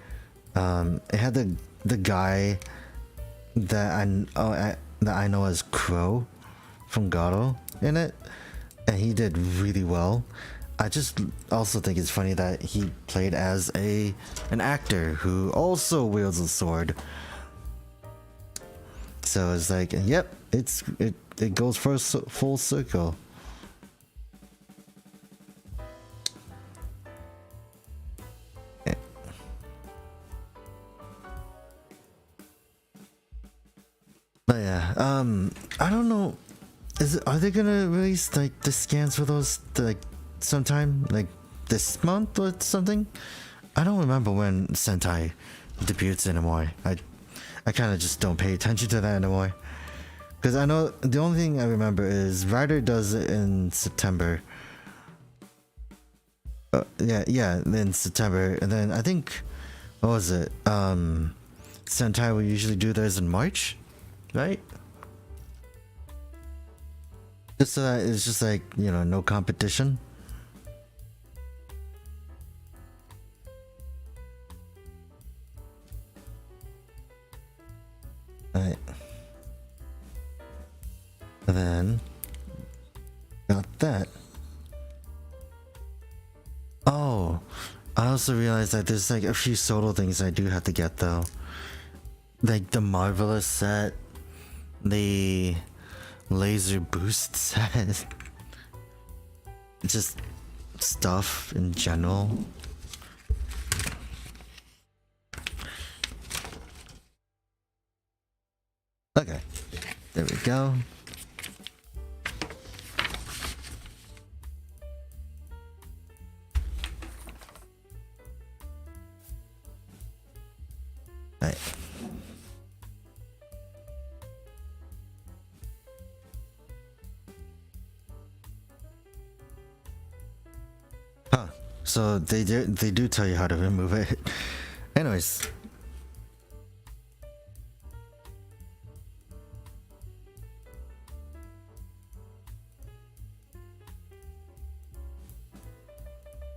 it had the guy that I know as Crow from Gato in it, and he did really well. I just also think it's funny that he played as an actor who also wields a sword. So it's like, yep, it goes full circle. But yeah, I don't know. Are they gonna release like the scans for those like sometime like this month or something? I don't remember when Sentai debuts anymore. I kind of just don't pay attention to that anymore. Because I know the only thing I remember is Rider does it in September. Yeah, in September, and then I think what was it? Sentai will usually do theirs in March, right? Just so that it's just like, you know, no competition. Right. And then got that. Oh, I also realized that there's like a few solo things I do have to get though. Like the Marvelous set, the laser boost set, just stuff in general. Okay, there we go. Right. Huh. So they do tell you how to remove it. Anyways.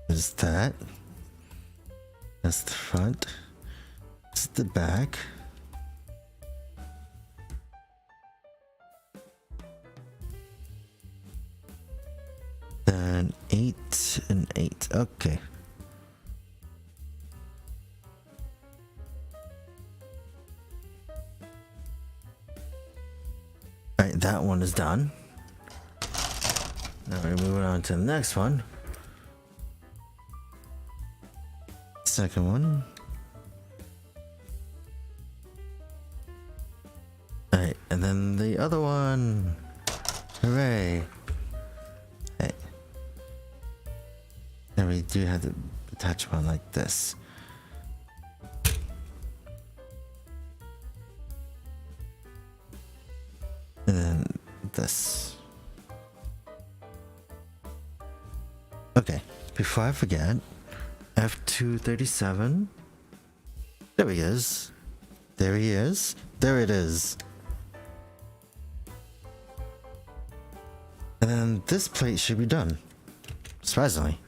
Is that? That's the front. This is the back. Then 8 and 8. Okay. Alright, that one is done. Now we're moving on to the next one. Second one. Alright, and then the other one. Hooray. Hey. And we do have to attach one like this. And then this. Okay, before I forget, F237. There he is. There he is. There it is. And then this plate should be done. Surprisingly.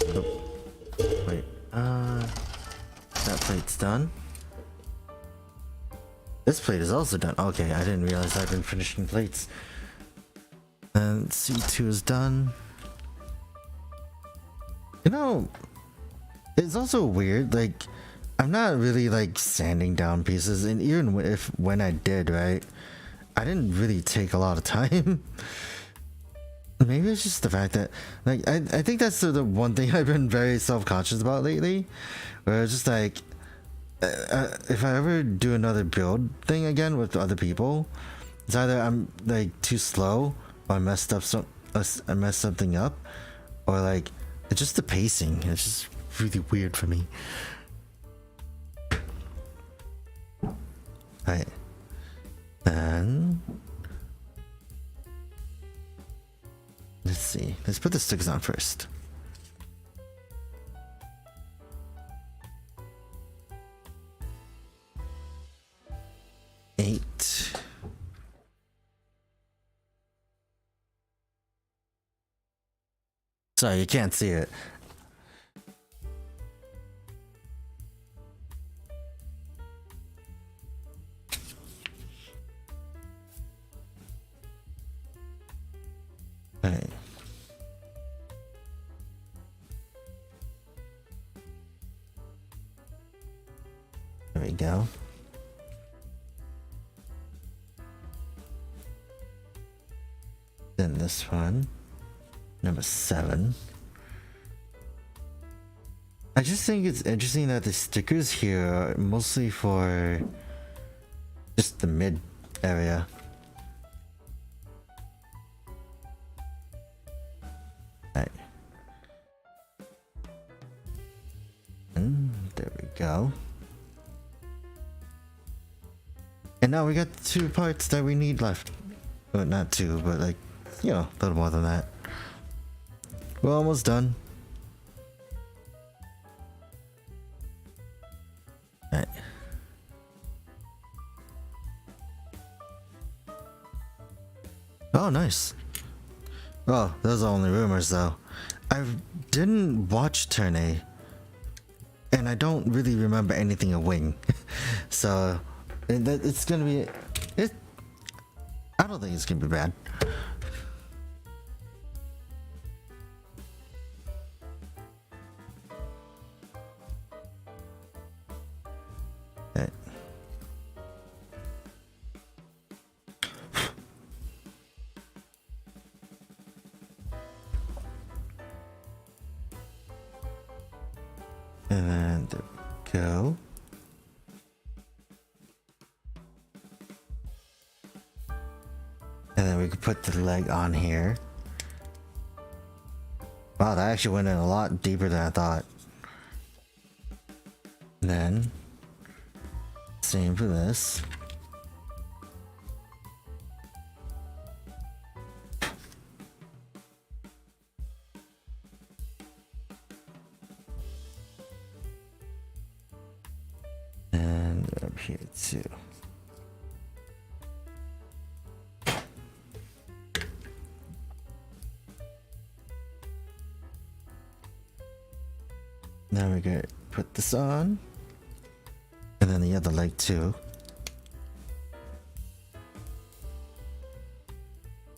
Oh. Wait. That plate's done. This plate is also done. Okay, I didn't realize I've been finishing plates. And C2 is done. You know, it's also weird, like, I'm not really like sanding down pieces, and even when I did, right, I didn't really take a lot of time. Maybe it's just the fact that, like, I think that's the one thing I've been very self-conscious about lately, where it's just like, if I ever do another build thing again with other people, it's either I'm like too slow, or I messed something up, or like it's just the pacing. It's just really weird for me. Right. Then let's see. Let's put the stickers on first. Eight. Sorry, you can't see it. Okay. There we go. Then this one. Number 7. I just think it's interesting that the stickers here are mostly for the mid area. Right. There we go. And now we got 2 parts that we need left. Well, not 2, but like, you know, a little more than that. We're almost done. Right. Oh, nice. Oh, those are only rumors though. I didn't watch Turn A, and I don't really remember anything of Wing. So it's gonna be it. I don't think it's gonna be bad. Okay. And there we go. And then we could put the leg on here. Wow, that actually went in a lot deeper than I thought. And then, same for this. And up here too. Now we gotta put this on. And then the other leg too.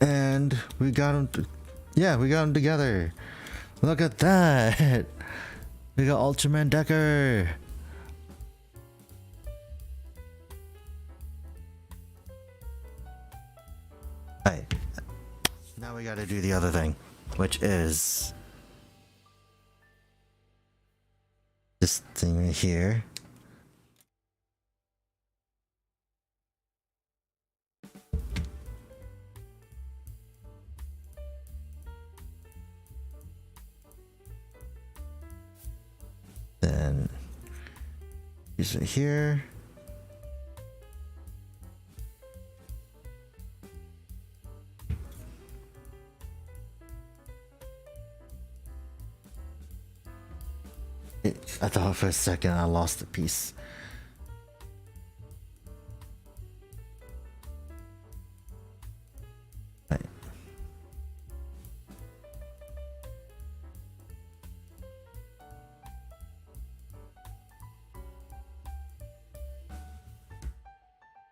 And we got them, yeah, we got them together. Look at that. We got Ultraman DECKER. Alright. Now we gotta do the other thing, which is this thing right here. Then these right here. I thought for a second I lost a piece. Right.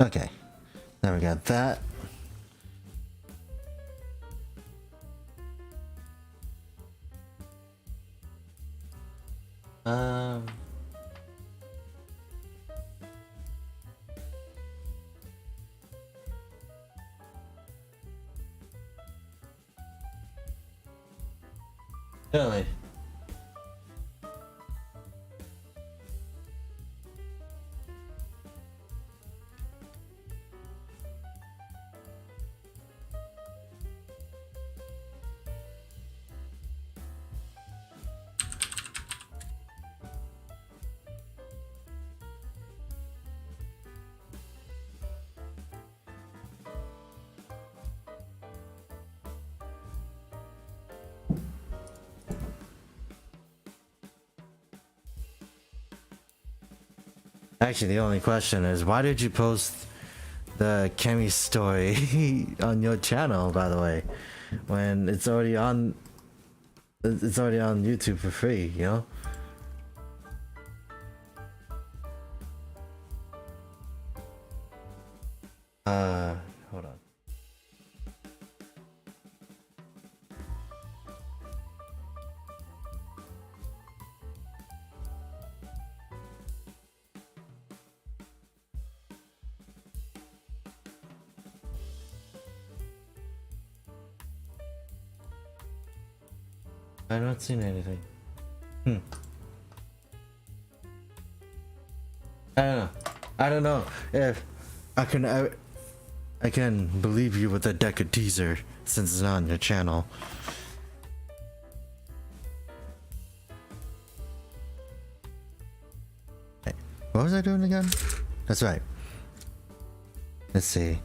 Okay, now we got that. Really? Actually, the only question is, why did you post the Kemi story on your channel, by the way, when it's already on YouTube for free, you know? Hold on. I'm not seeing anything. I don't know. I don't know if I can believe you with a Decker teaser since it's not on your channel. Hey, what was I doing again? That's right. Let's see.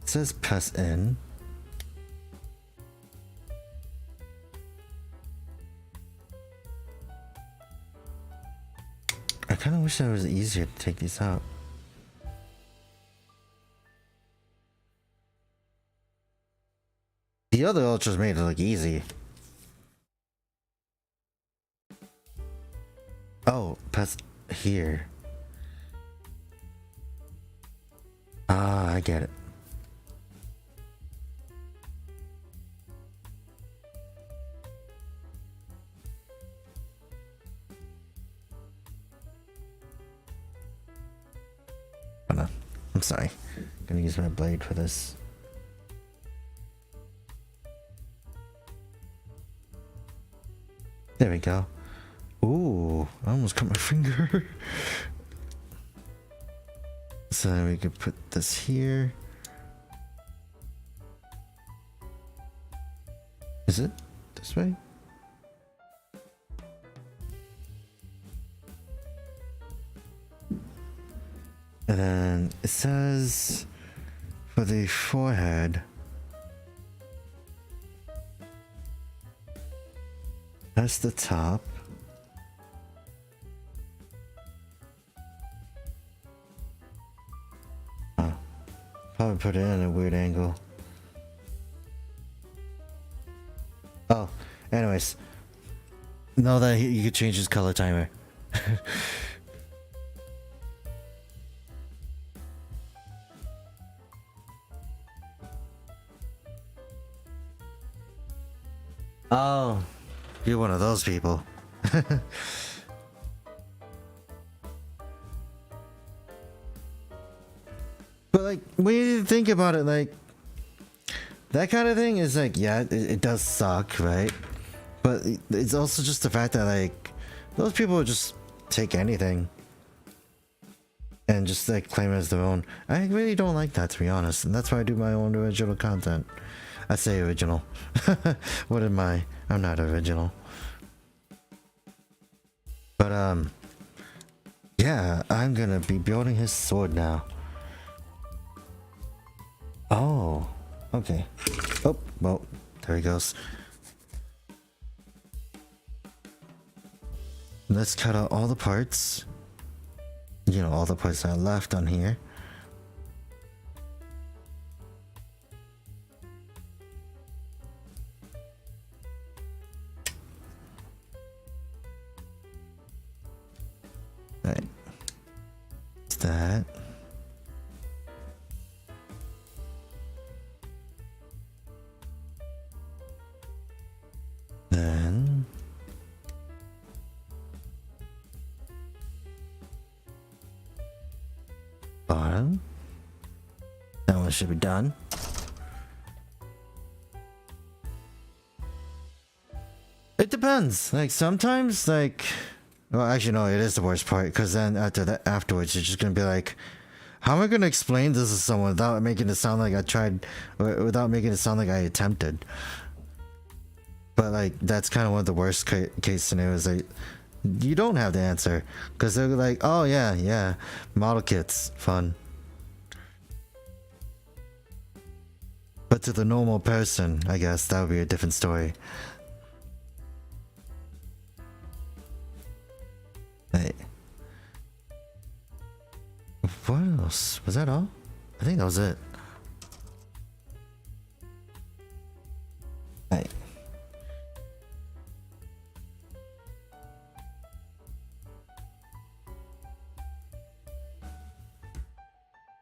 It says press in. I kind of wish that was easier to take these out. The other Ultras made it look easy. Oh, press here. Ah, I get it. Oh no, I'm sorry. I'm gonna use my blade for this. There we go. Ooh, I almost cut my finger. So then we could put this here. Is it this way? And then it says for the forehead, that's the top. Oh, probably put it in a weird angle. Oh, anyways, know that you could change his color timer. Oh, you're one of those people. But like, when you think about it, like, that kind of thing is like, yeah, it does suck, right? But it's also just the fact that like, those people would just take anything and just like claim it as their own. I really don't like that, to be honest, and that's why I do my own original content. I say original. What am I? I'm not original. But yeah, I'm gonna be building his sword now. Oh, okay. Oh, well, there he goes. Let's cut out all the parts. You know, all the parts that are left on here. Right. It's that. Then bottom. That one should be done. It depends. Like sometimes, like, well, actually, no, it is the worst part, because then afterwards, you're just gonna be like, how am I gonna explain this to someone without making it sound like I tried, or without making it sound like I attempted? But like, that's kind of one of the worst case scenarios. Like, you don't have the answer, because they're like, oh yeah, model kits, fun. But to the normal person, I guess that would be a different story. Hey. What else? Was that all? I think that was it. Hey.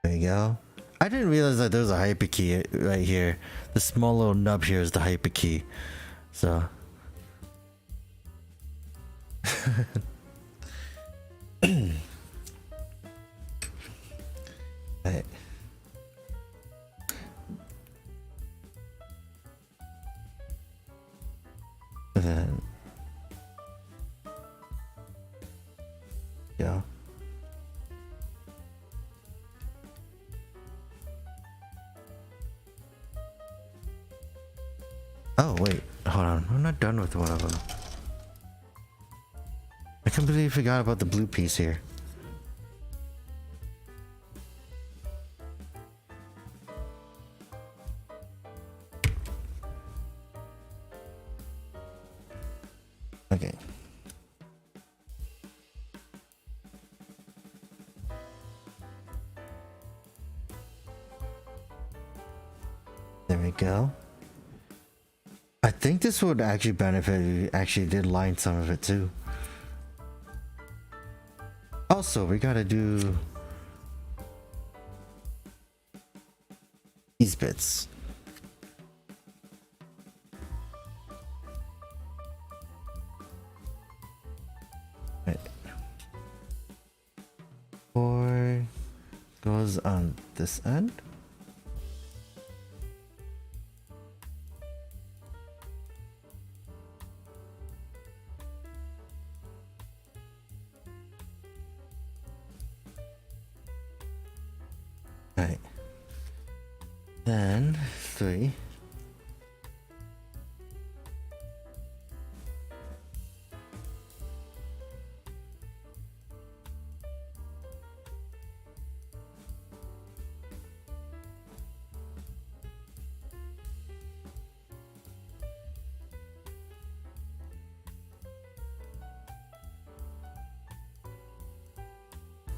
There you go. I didn't realize that there was a hyper key right here. The small little nub here is the hyper key. So. Right. And then. Yeah. Oh, wait. Hold on. I'm not done with one of them. I completely forgot about the blue piece here. Okay. There we go. I think this would actually benefit if you actually did line some of it too. Also, we gotta do these bits. Right. 4 goes on this end. Right. Then 3.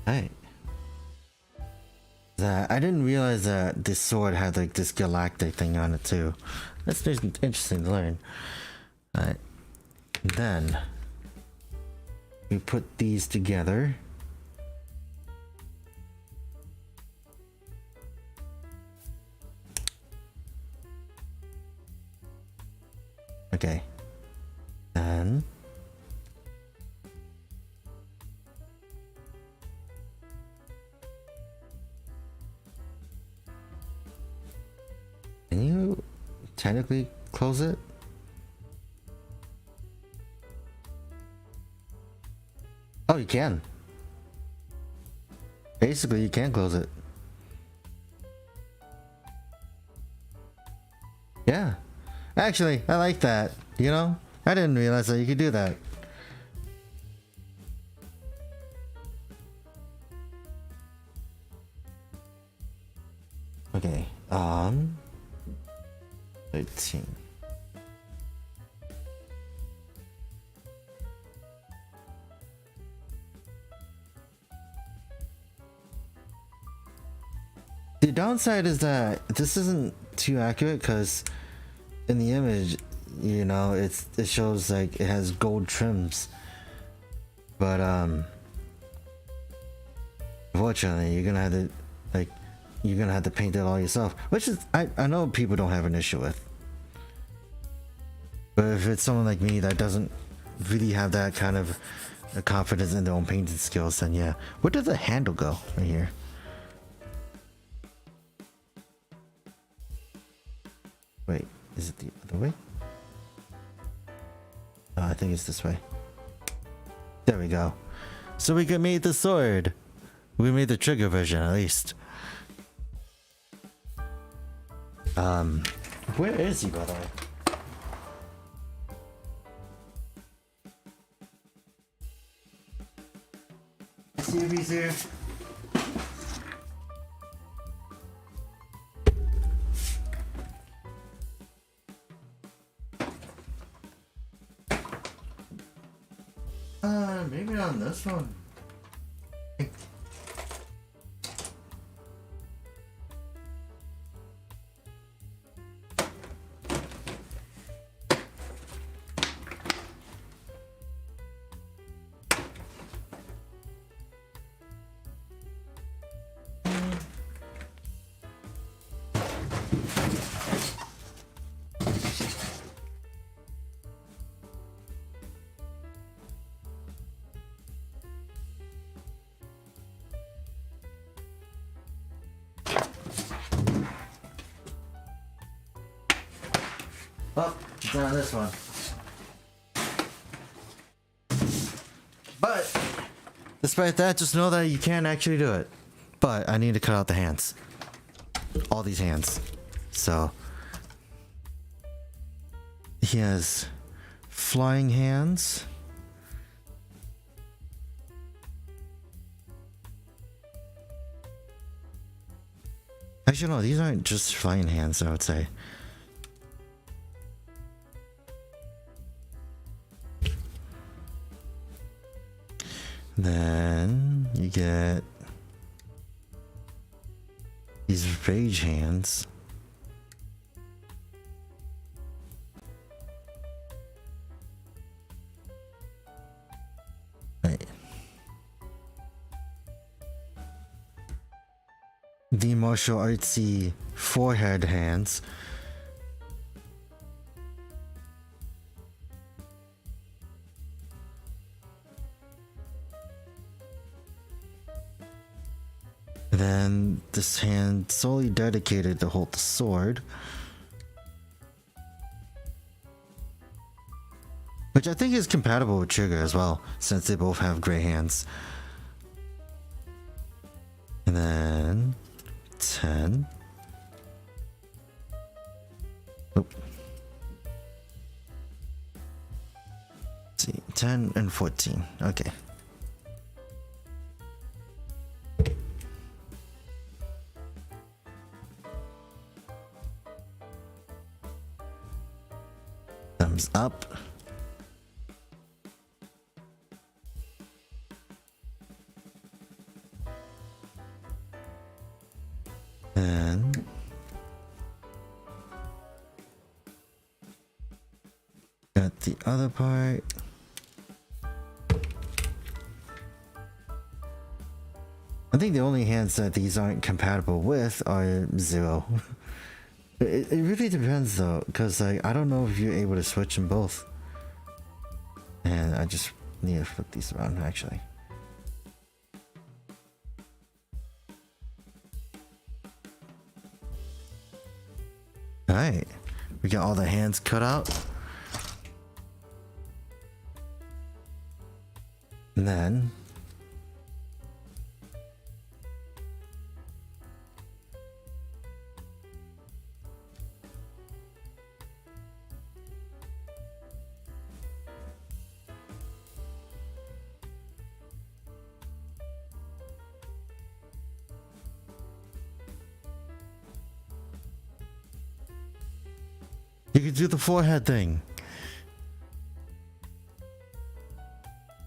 Right. That I didn't realize that this sword had like this galactic thing on it too. That's just interesting to learn. Alright. Then we put these together. Okay. And can you technically close it? Oh, you can. Basically, you can close it. Yeah. Actually, I like that. You know? I didn't realize that you could do that. Okay. 13. The downside is that this isn't too accurate because in the image, you know, it shows like it has gold trims, but unfortunately, you're gonna have to paint it all yourself, which is I know people don't have an issue with, but if it's someone like me that doesn't really have that kind of confidence in their own painting skills, then yeah. Where did the handle go? Right here. Wait, is it the other way? Oh, I think it's this way. There we go. So we made the sword. We made the trigger version at least. Where is he, by the way? See if he's here. Maybe on this one. Oh, it's on this one. But despite that, just know that you can actually do it. But I need to cut out the hands. All these hands. So He has flying hands. Actually, no, these aren't just flying hands, I would say. Then you get these rage hands. Right. The martial artsy forehead hands. Then this hand solely dedicated to hold the sword. Which I think is compatible with Trigger as well, since they both have gray hands. And then 10. Oop. Let's see, 10 and 14. Okay. Thumbs up. And got the other part. I think the only hands that these aren't compatible with are 0. It really depends though, because like I don't know if you're able to switch them both. And I just need to flip these around actually. Alright, we got all the hands cut out. And then you can do the forehead thing.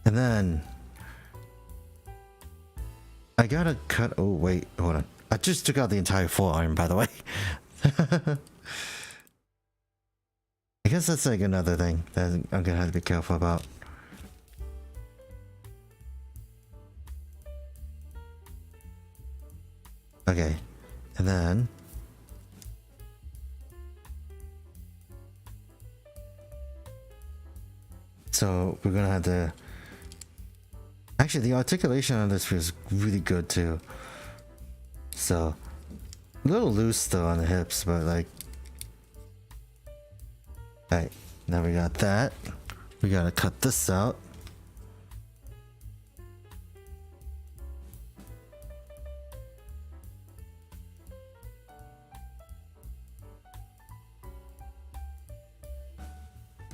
And then I gotta cut. Oh, wait, hold on. I just took out the entire forearm, by the way. I guess that's like another thing that I'm gonna have to be careful about. Okay, and then so we're gonna have to. Actually, the articulation on this feels really good too. So a little loose though on the hips, but like. Alright, now we got that. We gotta cut this out.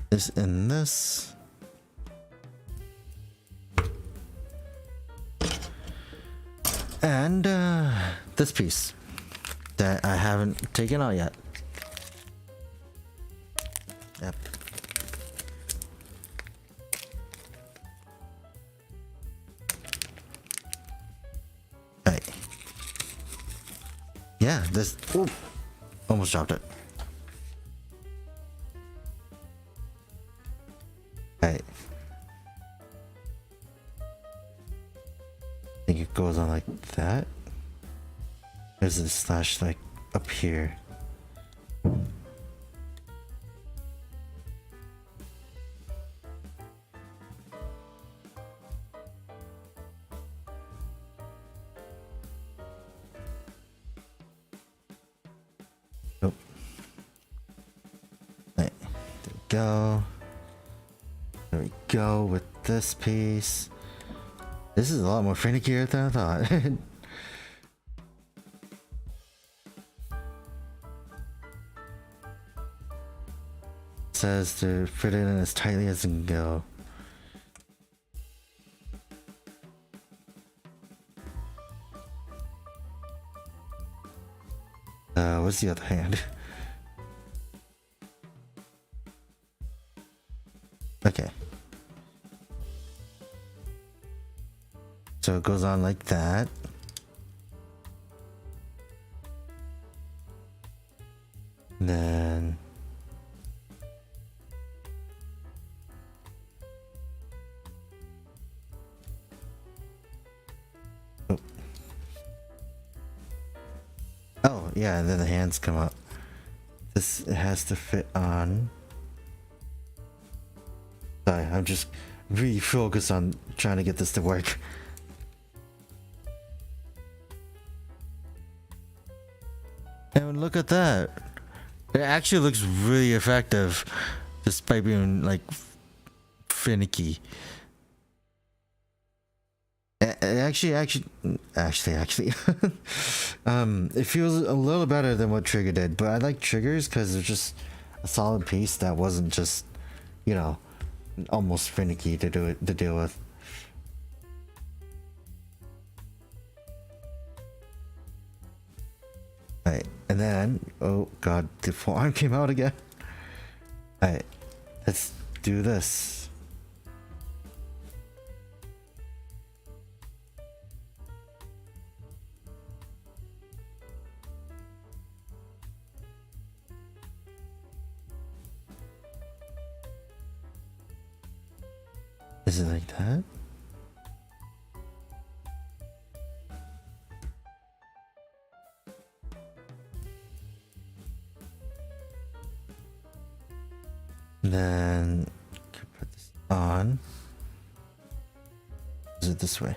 This and this. And this piece that I haven't taken out yet. Yep. Hey. Yeah, this. Ooh, almost dropped it. Hey. I think it goes on like that. There's a slash like up here. Nope. Right. There we go. There we go with this piece. This is a lot more finickier than I thought. says to fit it in as tightly as it can go. What's the other hand? Okay. So it goes on like that. Then oh yeah, and then the hands come up. This has to fit on. Sorry, I'm just really focused on trying to get this to work. And look at that. It actually looks really effective despite being like finicky. Actually, it feels a little better than what Trigger did, but I like Triggers because it's just a solid piece that wasn't just, you know, almost finicky to deal with. Alright, and then oh god, the forearm came out again. Alright, let's do this. Is it like that? Then put this on. Is it this way?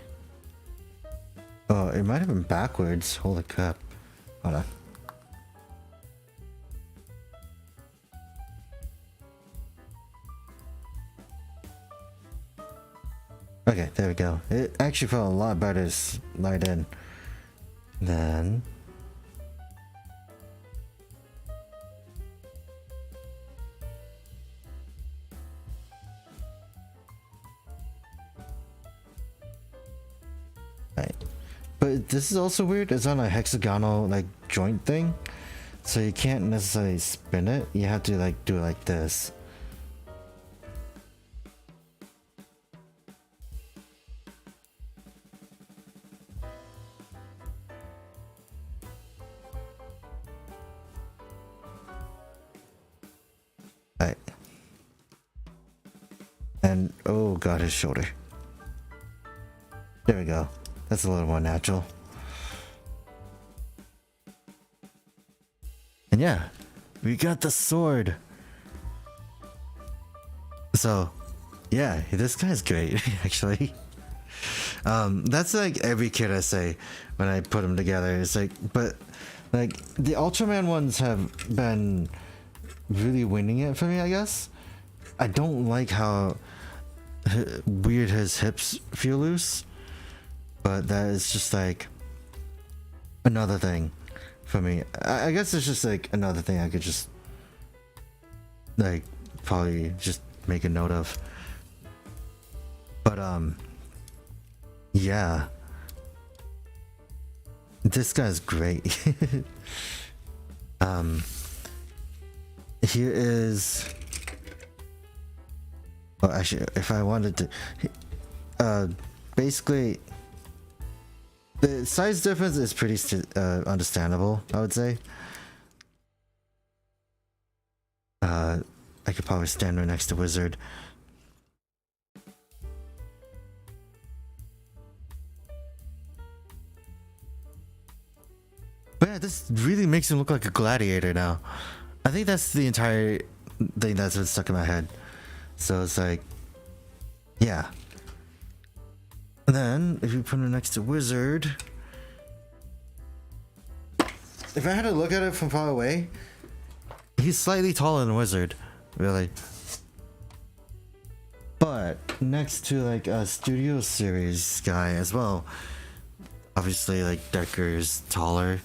Oh, it might have been backwards. Holy crap. Hold on. Okay, there we go. It actually felt a lot better to slide in. Then right. But this is also weird. It's on a hexagonal like joint thing. So you can't necessarily spin it. You have to like do it like this. Right. And oh god, his shoulder. There we go. That's a little more natural. And yeah, we got the sword. So yeah, this guy's great actually. That's like every kid I say when I put them together. It's like, but like the Ultraman ones have been really winning it for me, I guess. I don't like how weird his hips feel loose, but that is just like another thing for me. I guess it's just like another thing I could just like probably just make a note of. But yeah, this guy's great. Here is, well actually if I wanted to basically the size difference is pretty understandable, I would say. I could probably stand right next to Wizard. But yeah, this really makes him look like a gladiator now. I think that's the entire thing that's been stuck in my head. So it's like, yeah. And then if you put him next to Wizard, if I had to look at it from far away, he's slightly taller than Wizard, really. But next to like a Studio Series guy as well, obviously like Decker's taller.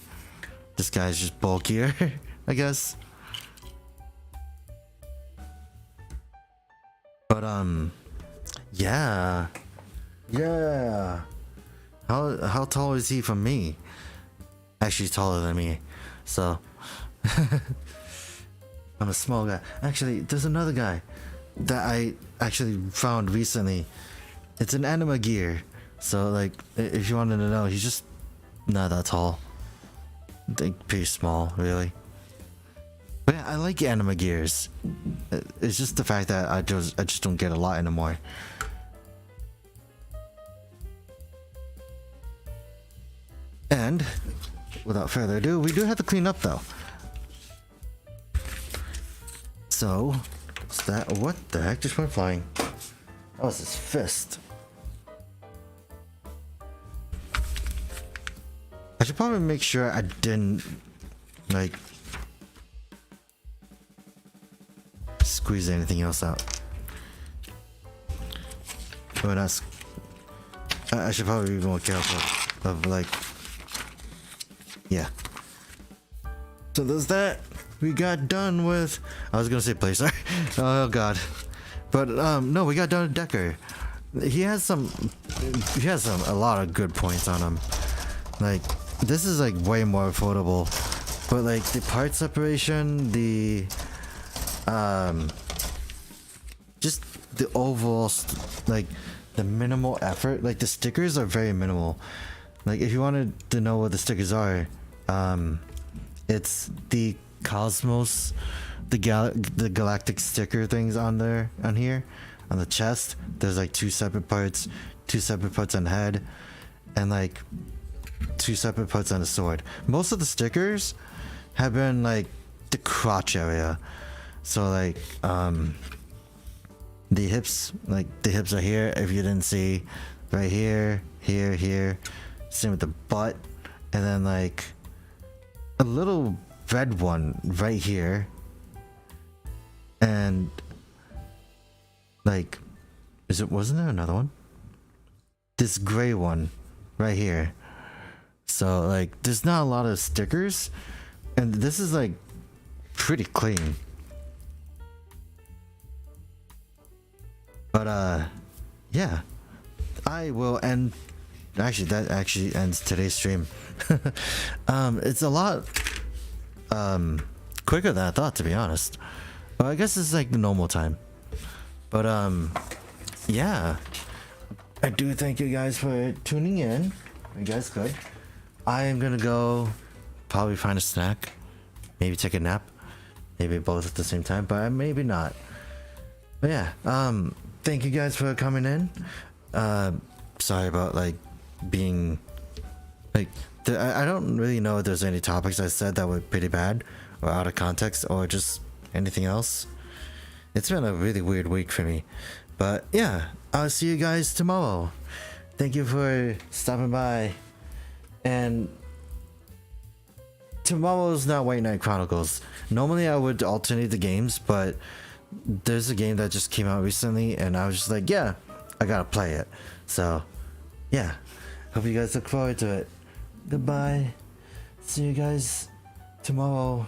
This guy's just bulkier, I guess. But yeah, yeah. How tall is he from me? Actually, taller than me. So I'm a small guy. Actually, there's another guy that I actually found recently. It's an anima gear. So like, if you wanted to know, he's just not that tall. Like, pretty small, really. But yeah, I like anima gears. It's just the fact that I just don't get a lot anymore. And without further ado, we do have to clean up though. So, what's that? What the heck just went flying? That was his fist. I should probably make sure I didn't like squeeze anything else out. Oh, that's. I should probably be more careful of like. Yeah. So there's that. We got done with. I was gonna say Placer. Oh god. But no, we got done with Decker. He has some. He has a lot of good points on him. Like, this is like way more affordable. But like the part separation, the just the overall like the minimal effort. Like the stickers are very minimal. Like if you wanted to know what the stickers are, it's the Cosmos, the galactic sticker things on there, on here, on the chest. There's like two separate parts on the head, and like two separate parts on the sword. Most of the stickers have been like the crotch area. So like the hips are here. If you didn't see, right here, here. Same with the butt, and then like a little red one right here, and like wasn't there another one? This gray one right here. So like there's not a lot of stickers, and this is like pretty clean. But yeah, I will end. Actually, that actually ends today's stream. It's a lot quicker than I thought, to be honest. But I guess it's like the normal time. But yeah, I do thank you guys for tuning in. You guys could. I am gonna go probably find a snack, maybe take a nap, maybe both at the same time, but maybe not. But yeah, thank you guys for coming in. Sorry about like being like I don't really know if there's any topics I said that were pretty bad or out of context or just anything else. It's been a really weird week for me, but yeah, I'll see you guys tomorrow. Thank you for stopping by, and tomorrow's not White Knight Chronicles. Normally I would alternate the games, but there's a game that just came out recently and I was just like, yeah, I gotta play it. So yeah, hope you guys look forward to it. Goodbye. See you guys tomorrow.